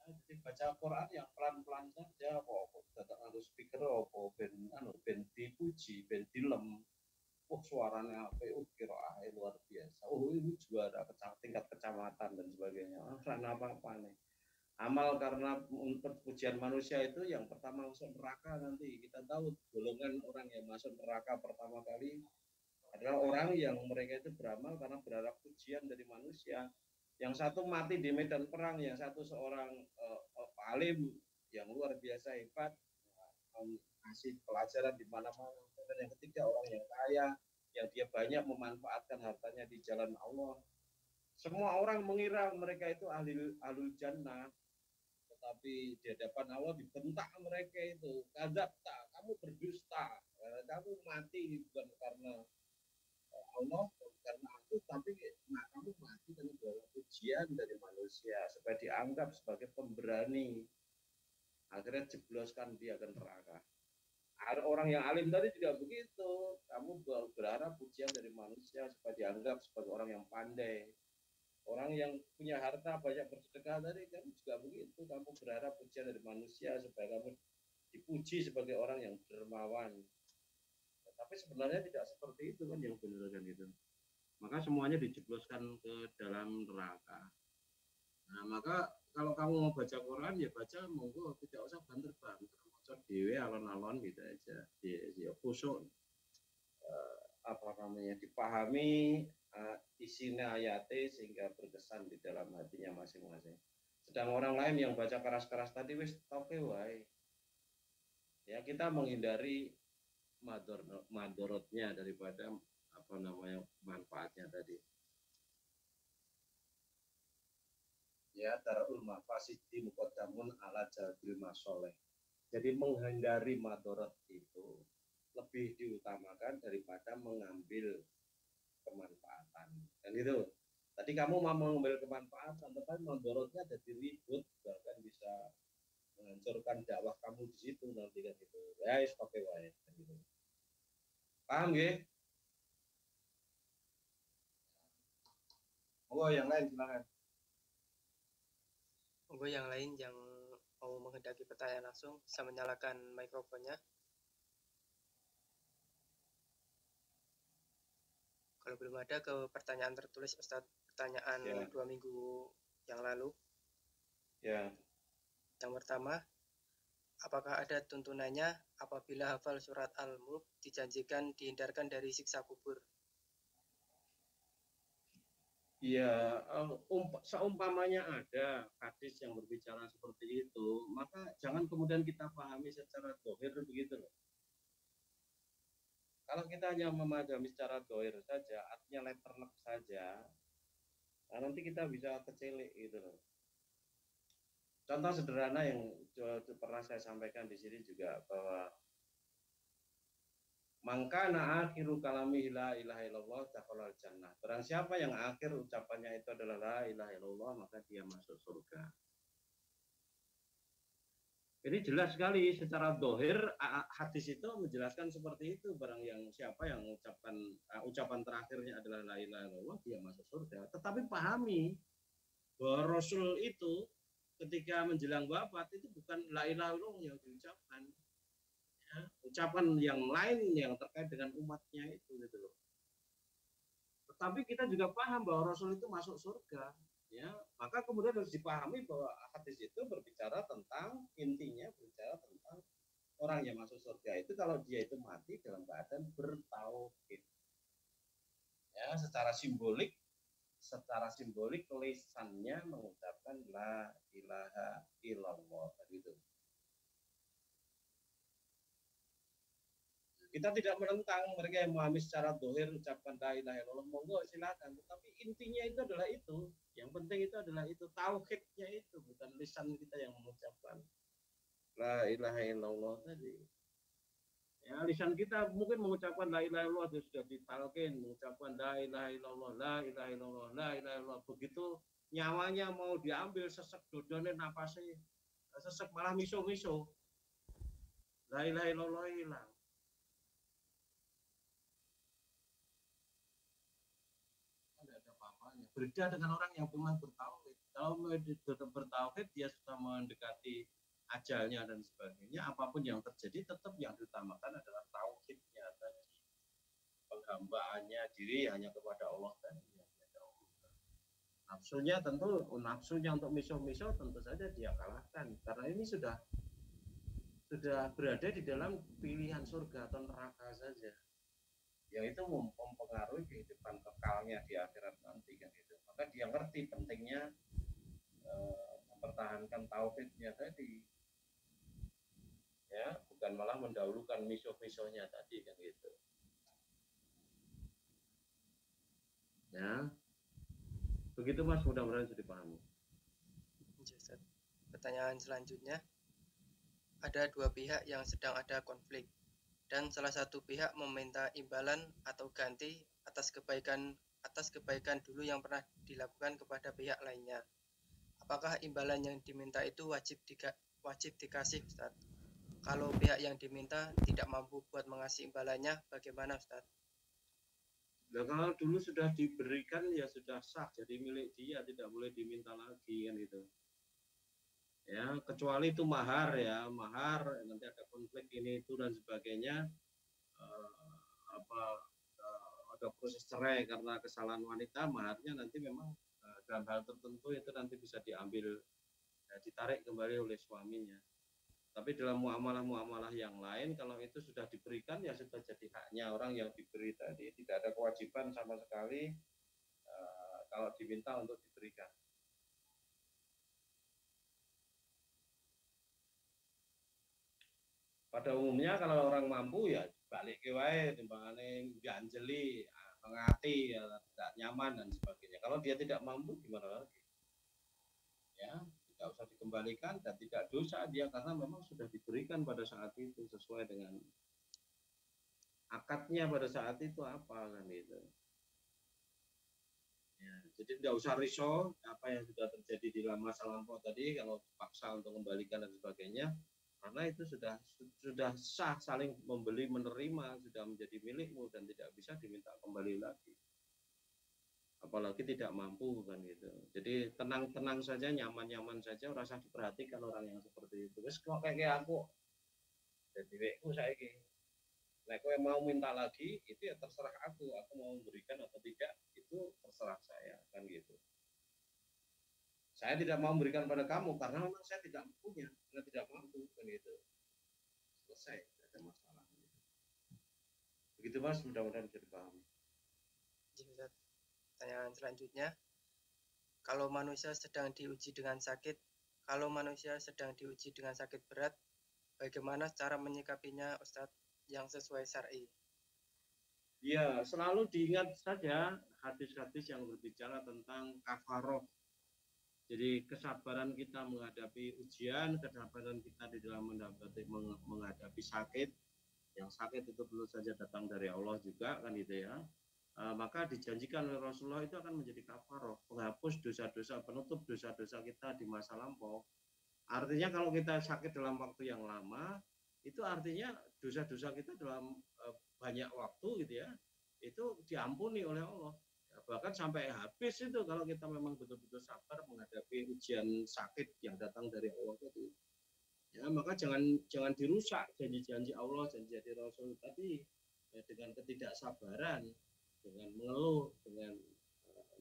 Nah, jadi baca Quran yang pelan-pelan saja, datang harus speaker, ben dipuji, ben dilem. Suaranya qiraah luar biasa. Ini juara tingkat kecamatan dan sebagainya. Karena apa nih? Amal karena untuk pujian manusia itu yang pertama masuk neraka nanti. Kita tahu golongan orang yang masuk neraka pertama kali adalah orang yang mereka itu beramal karena berharap pujian dari manusia. Yang satu mati di medan perang, yang satu seorang alim yang luar biasa hebat, kasih pelajaran di mana-mana. Dan yang ketiga orang yang kaya, yang dia banyak memanfaatkan hartanya di jalan Allah. Semua orang mengira mereka itu ahlul jannah, tapi di hadapan Allah dibentak mereka itu, kadzabta, kamu berdusta, kamu mati bukan karena Allah, bukan karena aku, tapi kamu mati karena bawa pujian dari manusia supaya dianggap sebagai pemberani. Akhirnya jebloskan dia ke neraka. Ada orang yang alim tadi juga begitu, kamu berharap pujian dari manusia supaya dianggap sebagai orang yang pandai. Orang yang punya harta banyak bersedekah tadi, kamu juga begitu, kamu berharap pujian dari manusia supaya kamu dipuji sebagai orang yang dermawan. Tapi sebenarnya tidak seperti itu kan yang benar kan itu. Maka semuanya dijebloskan ke dalam neraka. Nah, maka kalau kamu mau baca Quran ya baca, monggo, tidak usah banter-banter, baca dewe alon-alon gitu aja. Ya khusyuk, apa namanya, dipahami isinya ayatnya sehingga berkesan di dalam hatinya masing-masing. Sedang orang lain yang baca keras-keras tadi wis toke wae. Ya kita menghindari madorotnya daripada apa namanya manfaatnya tadi. Ya, darul mafasidi muqaddamun ala jalbil masoleh. Jadi menghindari madorot itu lebih diutamakan daripada mengambil kemanfaatan. Dan itu tadi kamu mau mengambil kemanfaatan, tetapi madorotnya jadi ribut, bahkan bisa menghancurkan dakwah kamu di situ nanti kan itu. Ya, pakai wae gitu. Paham ya? Oh, yang lain silakan. Monggo yang lain yang mau menghendaki pertanyaan langsung bisa menyalakan mikrofonnya. Kalau belum ada ke pertanyaan tertulis Ustadz, pertanyaan Ya. 2 minggu yang lalu. Ya. Yang pertama, apakah ada tuntunannya apabila hafal surat Al-Mulk dijanjikan dihindarkan dari siksa kubur? Ya, seumpamanya ada hadis yang berbicara seperti itu, maka jangan kemudian kita pahami secara dohir begitu loh. Kalau kita hanya memahami secara dohir saja, artinya letternek saja, nah nanti kita bisa kecelik gitu loh. Contoh sederhana yang pernah saya sampaikan di sini juga, bahwa mangkana akhiru kalami la ilaha illallah dakhalal jannah. Barang siapa yang akhir ucapannya itu adalah la ilaha illallah, maka dia masuk surga. Jadi jelas sekali secara dohir hadis itu menjelaskan seperti itu. Barang yang siapa yang mengucapkan ucapan terakhirnya adalah la ilaha illallah, dia masuk surga. Tetapi pahami bahwa Rasul itu ketika menjelang wafat itu bukan la ilaha illallah yang diucapkan. Ya, ucapan yang lain yang terkait dengan umatnya itu gitu loh. Tetapi kita juga paham bahwa Rasul itu masuk surga, ya, maka kemudian harus dipahami bahwa hadis itu berbicara tentang, intinya berbicara tentang orang yang masuk surga itu kalau dia itu mati dalam keadaan bertauhid. Ya, secara simbolik lisannya mengucapkan la ilaha illallah gitu. Kita tidak menentang mereka yang memahami secara dohir ucapkan la ilaha illallah, monggo silakan. Tetapi intinya itu adalah itu. Yang penting itu adalah itu, tauhidnya itu, bukan lisan kita yang mengucapkan la ilaha illallah tadi. Ya, lisan kita mungkin mengucapkan la ilaha illallah sudah ditalkin, mengucapkan la ilaha illallah, la ilaha illallah, la ilaha illallah. Begitu nyawanya mau diambil, sesek dodone napasnya, sesek malah miso-miso. La ilaha illallah hilang. Berbeda dengan orang yang memang bertauhid. Kalau bertauhid, dia sudah mendekati ajalnya dan sebagainya. Apapun yang terjadi, tetap yang diutamakan adalah tauhidnya tadi. Penghambaannya diri hanya kepada Allah tadi. Nafsunya untuk miso-miso tentu saja dia kalahkan. Karena ini sudah berada di dalam pilihan surga atau neraka saja. Yang itu mempengaruhi kehidupan kekalnya di akhirat nanti kan itu. Maka dia ngerti pentingnya mempertahankan tauhidnya tadi, ya, bukan malah mendahulukan miso-misonya tadi kan gitu. Ya, begitu Mas, mudah-mudahan sudah dipahami. Pertanyaan selanjutnya, ada dua pihak yang sedang ada konflik dan salah satu pihak meminta imbalan atau ganti atas kebaikan dulu yang pernah dilakukan kepada pihak lainnya. Apakah imbalan yang diminta itu wajib dikasih, Ustaz? Kalau pihak yang diminta tidak mampu buat mengasih imbalannya, bagaimana, Ustaz? Nah, kalau dulu sudah diberikan ya sudah sah jadi milik dia, tidak boleh diminta lagi kan itu. Ya, kecuali itu mahar ya, mahar nanti ada konflik ini itu dan sebagainya. Ada proses cerai karena kesalahan wanita, maharnya nanti memang dalam hal tertentu itu nanti bisa diambil, ditarik kembali oleh suaminya. Tapi dalam muamalah-muamalah yang lain, kalau itu sudah diberikan ya sudah jadi haknya orang yang diberi tadi, tidak ada kewajiban sama sekali kalau diminta untuk diberikan. Pada umumnya kalau orang mampu ya balik ke wae timbangane ganjeli ngati ya tidak nyaman dan sebagainya. Kalau dia tidak mampu gimana lagi? Ya, tidak usah dikembalikan dan tidak dosa dia karena memang sudah diberikan pada saat itu sesuai dengan akadnya pada saat itu apa kan itu. Ya, jadi tidak usah risau apa yang sudah terjadi di dalam masa lampau tadi kalau paksa untuk kembalikan dan sebagainya. Karena itu sudah sah, saling membeli menerima, sudah menjadi milikmu dan tidak bisa diminta kembali lagi. Apalagi tidak mampu kan gitu. Jadi tenang-tenang saja, nyaman-nyaman saja, rasa diperhatikan orang yang seperti itu. Terus kok kayak aku, jadi weku saya ini. Nah, kalau mau minta lagi, itu ya terserah aku mau memberikan atau tidak, itu terserah saya kan gitu. Saya tidak mau memberikan pada kamu karena memang saya tidak punya, karena tidak mampu kan gitu. Selesai, tidak ada masalah. Begitu Mas, mudah-mudahan bisa dipahami. Pertanyaan selanjutnya, kalau manusia sedang diuji dengan sakit berat, bagaimana cara menyikapinya, Ustadz, yang sesuai syar'i? Ya, selalu diingat saja hadis-hadis yang berbicara tentang kafaroh. Jadi kesabaran kita menghadapi ujian, kesabaran kita di dalam menghadapi sakit, yang sakit itu perlu saja datang dari Allah juga kan gitu ya. Maka dijanjikan oleh Rasulullah itu akan menjadi kafaroh, penghapus dosa-dosa, penutup dosa-dosa kita di masa lampau. Artinya kalau kita sakit dalam waktu yang lama, itu artinya dosa-dosa kita dalam banyak waktu gitu ya, itu diampuni oleh Allah. Bahkan sampai habis itu kalau kita memang betul-betul sabar menghadapi ujian sakit yang datang dari Allah tadi. Ya, maka jangan dirusak janji-janji Allah, janji-janji Rasul tadi ya, dengan ketidaksabaran, dengan mengeluh, dengan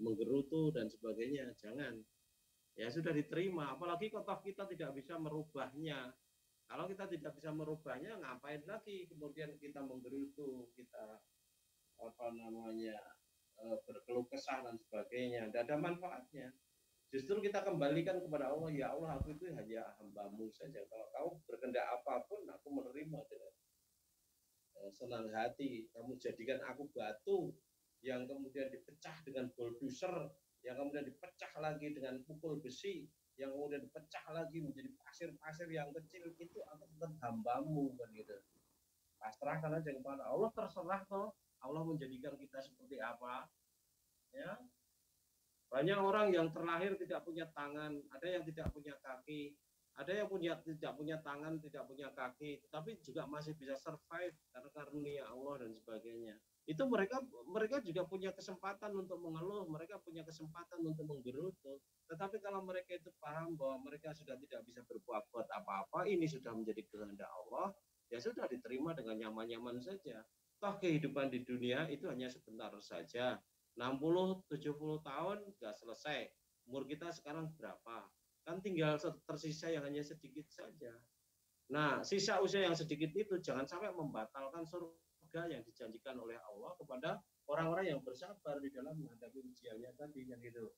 menggerutu dan sebagainya. Jangan. Ya sudah diterima, apalagi kalau kita tidak bisa merubahnya. Kalau kita tidak bisa merubahnya, ngapain lagi kemudian kita menggerutu, kita berkeluh kesah dan sebagainya, tidak ada manfaatnya. Justru kita kembalikan kepada Allah, ya Allah aku itu hanya hambamu saja, kalau kamu berkehendak apapun aku menerima dengan senang hati. Kamu jadikan aku batu yang kemudian dipecah dengan bulldozer, yang kemudian dipecah lagi dengan pukul besi, yang kemudian dipecah lagi menjadi pasir-pasir yang kecil, itu aku tetap hambamu kan gitu. Pasrahkan aja kepada Allah, terserah toh Allah menjadikan kita seperti apa. Ya. Banyak orang yang terlahir tidak punya tangan, ada yang tidak punya kaki, ada yang tidak punya tangan, tidak punya kaki, tapi juga masih bisa survive karena karunia Allah dan sebagainya. Itu mereka juga punya kesempatan untuk mengeluh, mereka punya kesempatan untuk menggerutu. Tetapi kalau mereka itu paham bahwa mereka sudah tidak bisa berbuat apa-apa, ini sudah menjadi kehendak Allah, ya sudah diterima dengan nyaman-nyaman saja. Toh kehidupan di dunia itu hanya sebentar saja. 60-70 tahun nggak selesai. Umur kita sekarang berapa? Kan tinggal tersisa yang hanya sedikit saja. Nah, sisa usia yang sedikit itu jangan sampai membatalkan surga yang dijanjikan oleh Allah kepada orang-orang yang bersabar di dalam menghadapi ujiannya tadi yang itu.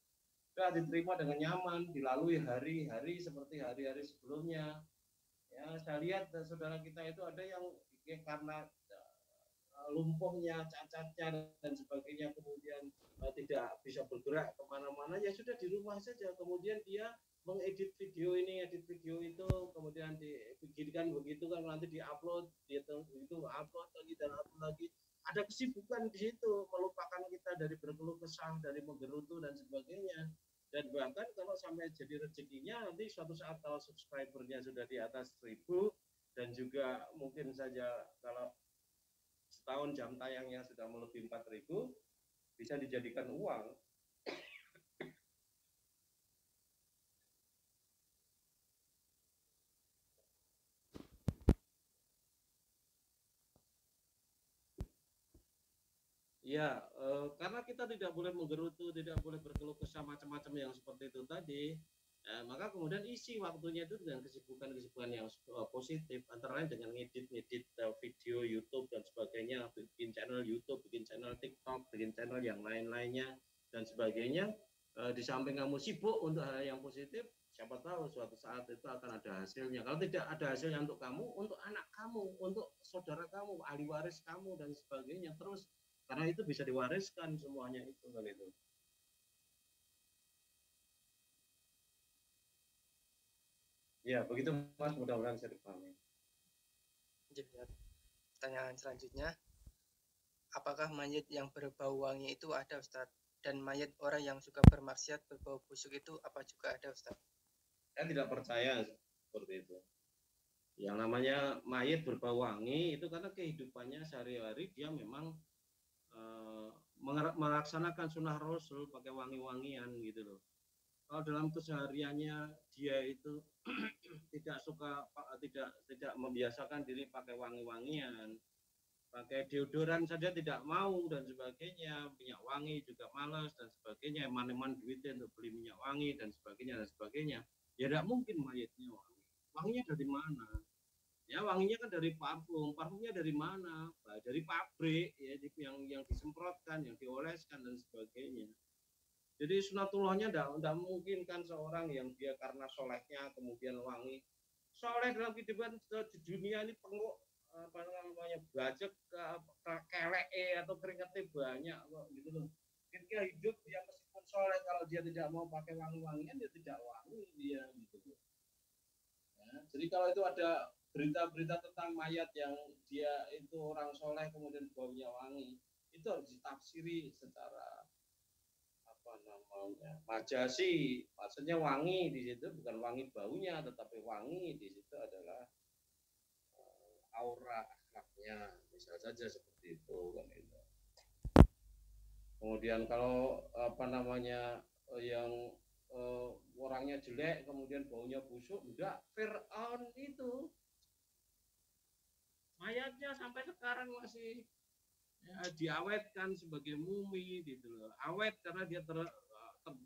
Sudah diterima dengan nyaman, dilalui hari-hari seperti hari-hari sebelumnya. Ya, saya lihat saudara kita itu ada yang karena lumpuhnya, cacatnya dan sebagainya, kemudian tidak bisa bergerak kemana-mana, ya sudah di rumah saja. Kemudian dia mengedit video ini, edit video itu, kemudian dibikinkan begitu kan, nanti diupload, dia itu upload lagi dan upload lagi. Ada kesibukan di situ, melupakan kita dari berkeluh kesah, dari menggerutu dan sebagainya. Dan bahkan kalau sampai jadi rezekinya, nanti suatu saat kalau subscribernya sudah di atas 1000, dan juga mungkin saja kalau setahun jam tayangnya sudah melebihi 4000, bisa dijadikan uang. Ya, karena kita tidak boleh menggerutu, tidak boleh berkeluh kesah macam-macam yang seperti itu tadi, maka kemudian isi waktunya itu dengan kesibukan-kesibukan yang positif, antara lain dengan ngedit video YouTube dan sebagainya, bikin channel YouTube, bikin channel TikTok, bikin channel yang lain-lainnya dan sebagainya. Di samping kamu sibuk untuk hal yang positif, siapa tahu suatu saat itu akan ada hasilnya. Kalau tidak ada hasilnya untuk kamu, untuk anak kamu, untuk saudara kamu, ahli waris kamu dan sebagainya, terus karena itu bisa diwariskan semuanya itu kan itu. Ya begitu Mas, mudah-mudahan bisa dipahami. Pertanyaan selanjutnya, apakah mayat yang berbau wangi itu ada Ustadz? Dan mayat orang yang suka bermaksiat berbau busuk itu apa juga ada Ustadz? Saya tidak percaya seperti itu. Yang namanya mayat berbau wangi itu karena kehidupannya sehari-hari dia memang melaksanakan sunnah Rasul pakai wangi-wangian gitu loh. Kalau dalam kesehariannya dia itu tidak membiasakan diri pakai wangi-wangian, pakai deodoran saja tidak mau dan sebagainya, minyak wangi juga malas dan sebagainya, eman-eman duitnya untuk beli minyak wangi dan sebagainya, ya tidak mungkin mayatnya wangi. Wanginya dari mana? Ya wanginya kan dari parfumnya dari mana? Dari pabrik ya, yang disemprotkan, yang dioleskan dan sebagainya. Jadi sunatullahnya tidak mungkin kan seorang yang dia karena solehnya kemudian wangi. Soleh dalam kehidupan di dunia ini penguk apa namanya bajek kelek atau keringetnya banyak kok gitu loh. Ketika hidup dia meskipun soleh, kalau dia tidak mau pakai wangi-wangian dia tidak wangi dia gitu. Ya, jadi kalau itu ada berita-berita tentang mayat yang dia itu orang soleh kemudian baunya wangi, itu harus ditafsiri secara apa namanya majasi. Maksudnya wangi di situ bukan wangi baunya, tetapi wangi di situ adalah aura akhlaknya, bisa saja seperti itu kan itu. Kemudian kalau apa namanya yang orangnya jelek kemudian baunya busuk, enggak. Fir'aun itu mayatnya sampai sekarang masih ya, diawetkan sebagai mumi gitu loh. Awet karena dia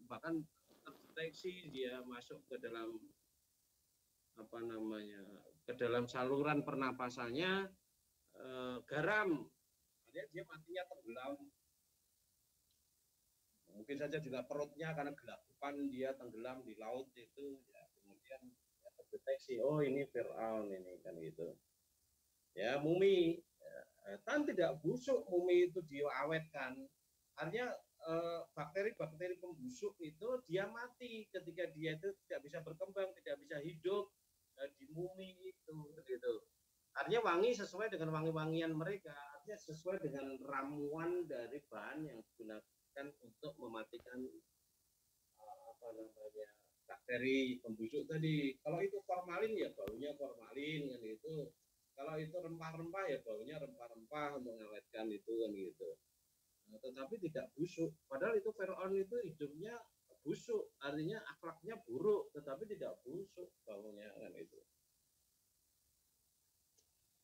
bahkan terdeteksi dia masuk ke dalam apa namanya ke dalam saluran pernapasannya garam. Dia matinya tenggelam. Mungkin saja juga perutnya karena gelapan dia tenggelam di laut itu ya, kemudian ya, terdeteksi oh ini Fir'aun ini kan gitu. Ya mumi kan tidak busuk, mumi itu diawetkan, artinya bakteri-bakteri pembusuk itu dia mati ketika dia itu tidak bisa berkembang, tidak bisa hidup di mumi itu gitu. Artinya wangi sesuai dengan wangi-wangian mereka, artinya sesuai dengan ramuan dari bahan yang digunakan untuk mematikan apa namanya bakteri pembusuk tadi. Kalau itu formalin ya baunya formalin kan itu. Kalau itu rempah-rempah ya baunya rempah-rempah untuk mengawetkan itu kan gitu. Nah, tetapi tidak busuk. Padahal itu Fir'aun itu hidupnya busuk, artinya akhlaknya buruk, tetapi tidak busuk baunya kan itu.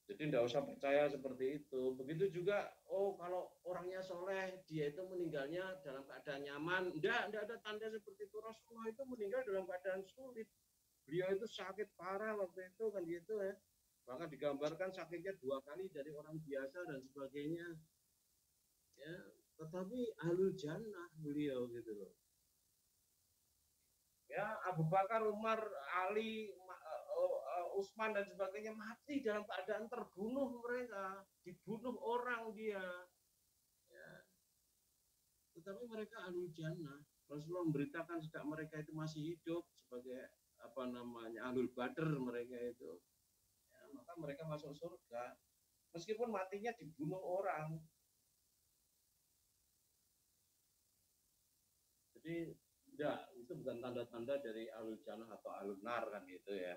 Jadi tidak usah percaya seperti itu. Begitu juga, oh kalau orangnya soleh, dia itu meninggalnya dalam keadaan nyaman. Tidak ada tanda seperti itu. Rasulullah itu meninggal dalam keadaan sulit. Beliau itu sakit parah waktu itu kan gitu ya. Maka digambarkan sakitnya 2 kali dari orang biasa dan sebagainya. Ya, tetapi ahlul jannah beliau gitu loh. Ya, Abu Bakar, Umar, Ali, Utsman dan sebagainya mati dalam keadaan terbunuh mereka, dibunuh orang dia. Ya. Tetapi mereka ahlul jannah. Rasulullah memberitakan sejak mereka itu masih hidup sebagai ahlul badr mereka itu. Ya, maka mereka masuk surga meskipun matinya dibunuh orang. Jadi enggak, itu bukan tanda-tanda dari ahlul jannah atau ahlul nar kan gitu ya.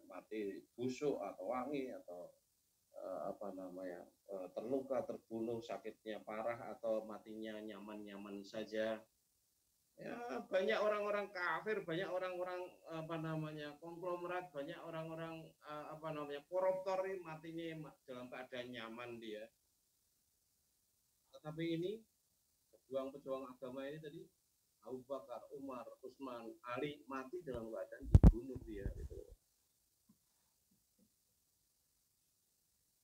Mati busuk atau wangi atau terluka, terbunuh, sakitnya parah atau matinya nyaman-nyaman saja. Ya, banyak orang-orang kafir, banyak orang-orang konglomerat, banyak orang-orang koruptor matinya dalam keadaan nyaman dia. Tetapi ini pejuang-pejuang agama ini tadi Abu Bakar, Umar, Utsman, Ali mati dalam keadaan dibunuh dia itu.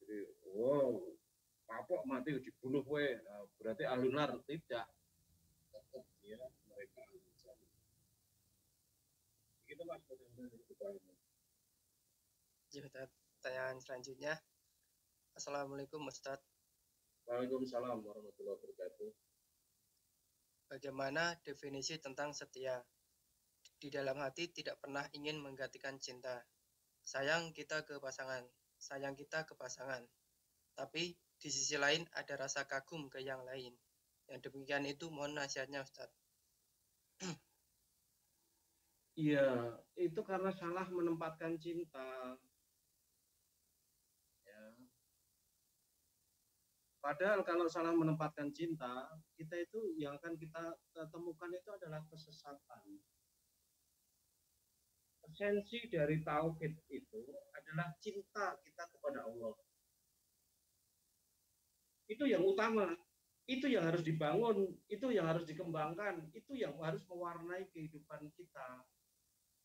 Jadi, wow, kapok mati dibunuh we, nah, berarti ahlun nar tidak. Tetap dia mereka ahlul jannah. Begitu Mas. Ustaz, pertanyaan selanjutnya. Assalamualaikum Ustaz. Waalaikumsalam warahmatullahi wabarakatuh. Bagaimana definisi tentang setia? Di dalam hati tidak pernah ingin menggantikan cinta. Sayang kita ke pasangan. Tapi di sisi lain ada rasa kagum ke yang lain. Yang demikian itu mohon nasihatnya Ustaz. Iya, itu karena salah menempatkan cinta. Padahal kalau salah menempatkan cinta, kita itu yang akan kita temukan itu adalah kesesatan. Esensi dari tauhid itu adalah cinta kita kepada Allah. Itu yang utama, itu yang harus dibangun, itu yang harus dikembangkan, itu yang harus mewarnai kehidupan kita.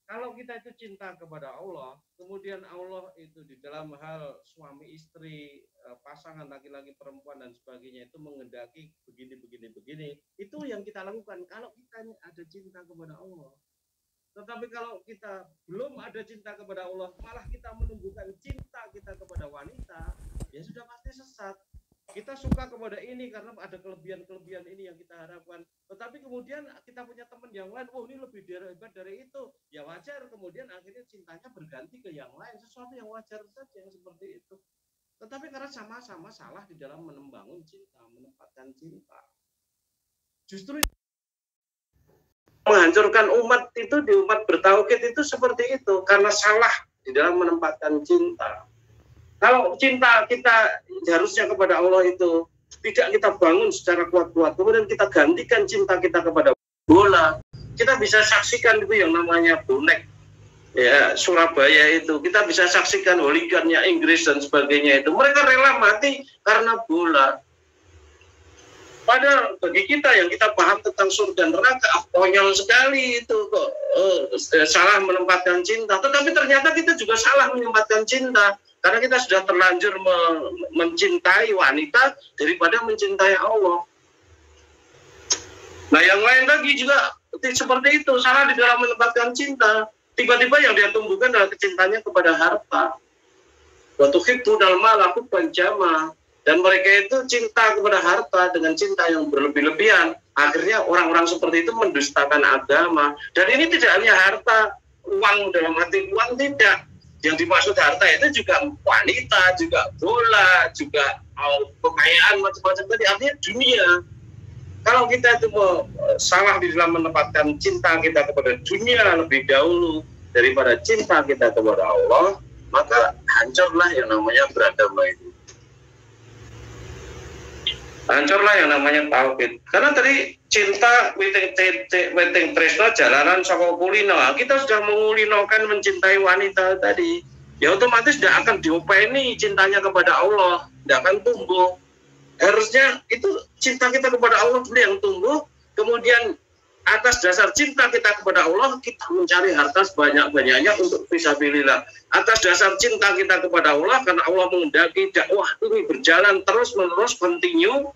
Kalau kita itu cinta kepada Allah, kemudian Allah itu di dalam hal suami istri, pasangan laki-laki perempuan dan sebagainya itu menghendaki begini, itu yang kita lakukan kalau kita ada cinta kepada Allah. Tetapi kalau kita belum ada cinta kepada Allah, malah kita menumbuhkan cinta kita kepada wanita, ya sudah pasti sesat. Kita suka kepada ini karena ada kelebihan-kelebihan ini yang kita harapkan. Tetapi kemudian kita punya teman yang lain, oh ini lebih hebat dari itu. Ya wajar, kemudian akhirnya cintanya berganti ke yang lain. Sesuatu yang wajar saja yang seperti itu. Tetapi karena sama-sama salah di dalam membangun cinta, menempatkan cinta. Justru menghancurkan umat itu, di umat bertauhid itu seperti itu. Karena salah di dalam menempatkan cinta. Kalau cinta kita harusnya kepada Allah itu tidak kita bangun secara kuat-kuat, kemudian kita gantikan cinta kita kepada bola, kita bisa saksikan itu yang namanya bonek, ya Surabaya itu, kita bisa saksikan hooligannya Inggris dan sebagainya itu, mereka rela mati karena bola. Padahal bagi kita yang kita paham tentang surga dan neraka, konyol sekali itu kok salah menempatkan cinta. Tetapi ternyata kita juga salah menempatkan cinta. Karena kita sudah terlanjur mencintai wanita daripada mencintai Allah. Nah yang lain lagi juga seperti itu, salah di dalam menempatkan cinta. Tiba-tiba yang dia tumbuhkan adalah kecintanya kepada harta. Waktu itu dalam malaku panjama. Dan mereka itu cinta kepada harta dengan cinta yang berlebih-lebihan. Akhirnya orang-orang seperti itu mendustakan agama. Dan ini tidak hanya harta, uang dalam arti uang tidak. Yang dimaksud harta itu juga wanita, juga bola, juga kekayaan macam-macam tadi. Artinya dunia. Kalau kita itu salah di dalam menempatkan cinta kita kepada dunia lebih dahulu daripada cinta kita kepada Allah, maka hancurlah yang namanya beragama itu. Hancurlah yang namanya tauhid. Karena tadi cinta weting tresno jalanan saka kulino. Kita sudah mengulinokan mencintai wanita tadi. Ya otomatis tidak akan diopeni cintanya kepada Allah, tidak akan tumbuh. Harusnya itu cinta kita kepada Allah dulu yang tumbuh. Kemudian atas dasar cinta kita kepada Allah, kita mencari harta sebanyak-banyaknya untuk fisabilillah. Atas dasar cinta kita kepada Allah, karena Allah menghendaki dakwah ini berjalan terus-menerus, continue.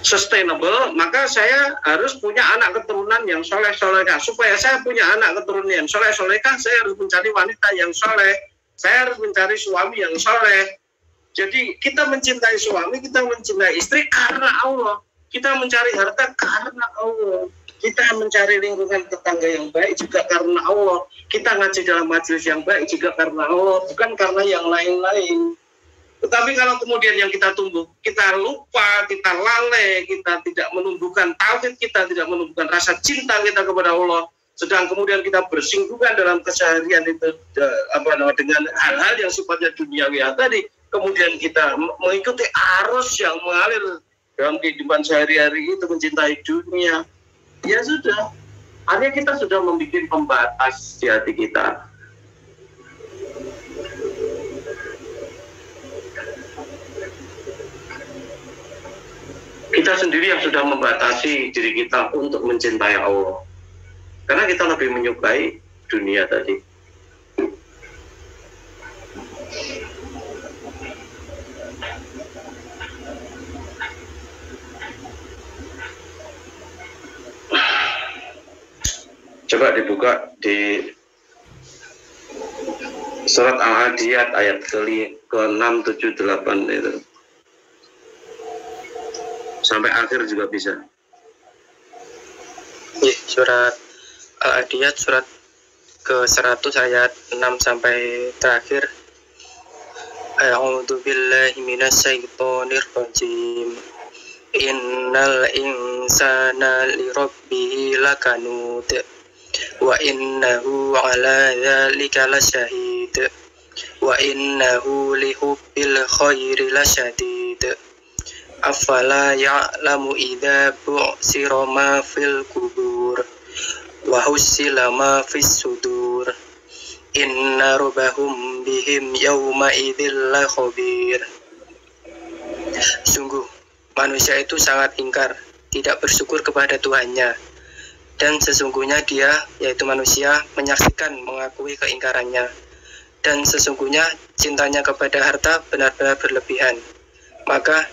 sustainable, maka saya harus punya anak keturunan yang soleh-solehah. Supaya saya punya anak keturunan yang soleh-solehah, saya harus mencari wanita yang soleh, saya harus mencari suami yang soleh. Jadi kita mencintai suami, kita mencintai istri karena Allah. Kita mencari harta karena Allah. Kita mencari lingkungan tetangga yang baik juga karena Allah. Kita ngaji dalam majelis yang baik juga karena Allah, bukan karena yang lain-lain. Tetapi kalau kemudian yang kita tumbuh, kita lupa, kita lalai, kita tidak menumbuhkan tauhid, kita tidak menumbuhkan rasa cinta kita kepada Allah, sedang kemudian kita bersinggungan dalam keseharian itu dengan hal-hal yang sifatnya duniawi tadi, kemudian kita mengikuti arus yang mengalir dalam kehidupan sehari-hari itu, mencintai dunia, ya sudah, artinya kita sudah membuat pembatas di hati kita. Kita sendiri yang sudah membatasi diri kita untuk mencintai Allah, karena kita lebih menyukai dunia tadi. Coba dibuka di surat Al-Adiyat ayat ke-6, 7, 8 itu. Sampai akhir juga bisa. Surat Al-Adiyat surat ke-100 ayat 6 sampai terakhir. A'udzu billahi minasyaitonir rajim. Innal insana lirabbihi lakanud wa innahu ala dzalika lasyahid wa innahu lihubbil khairi lasyadid. Afala ya'lamu idza bu'sira ma fil kubur wa husila ma fis sudur inna rabbahum bihim yawma idzil khabir. Sungguh manusia itu sangat ingkar, tidak bersyukur kepada Tuhannya, dan sesungguhnya dia, yaitu manusia, menyaksikan mengakui keingkarannya, dan sesungguhnya cintanya kepada harta benar-benar berlebihan. Maka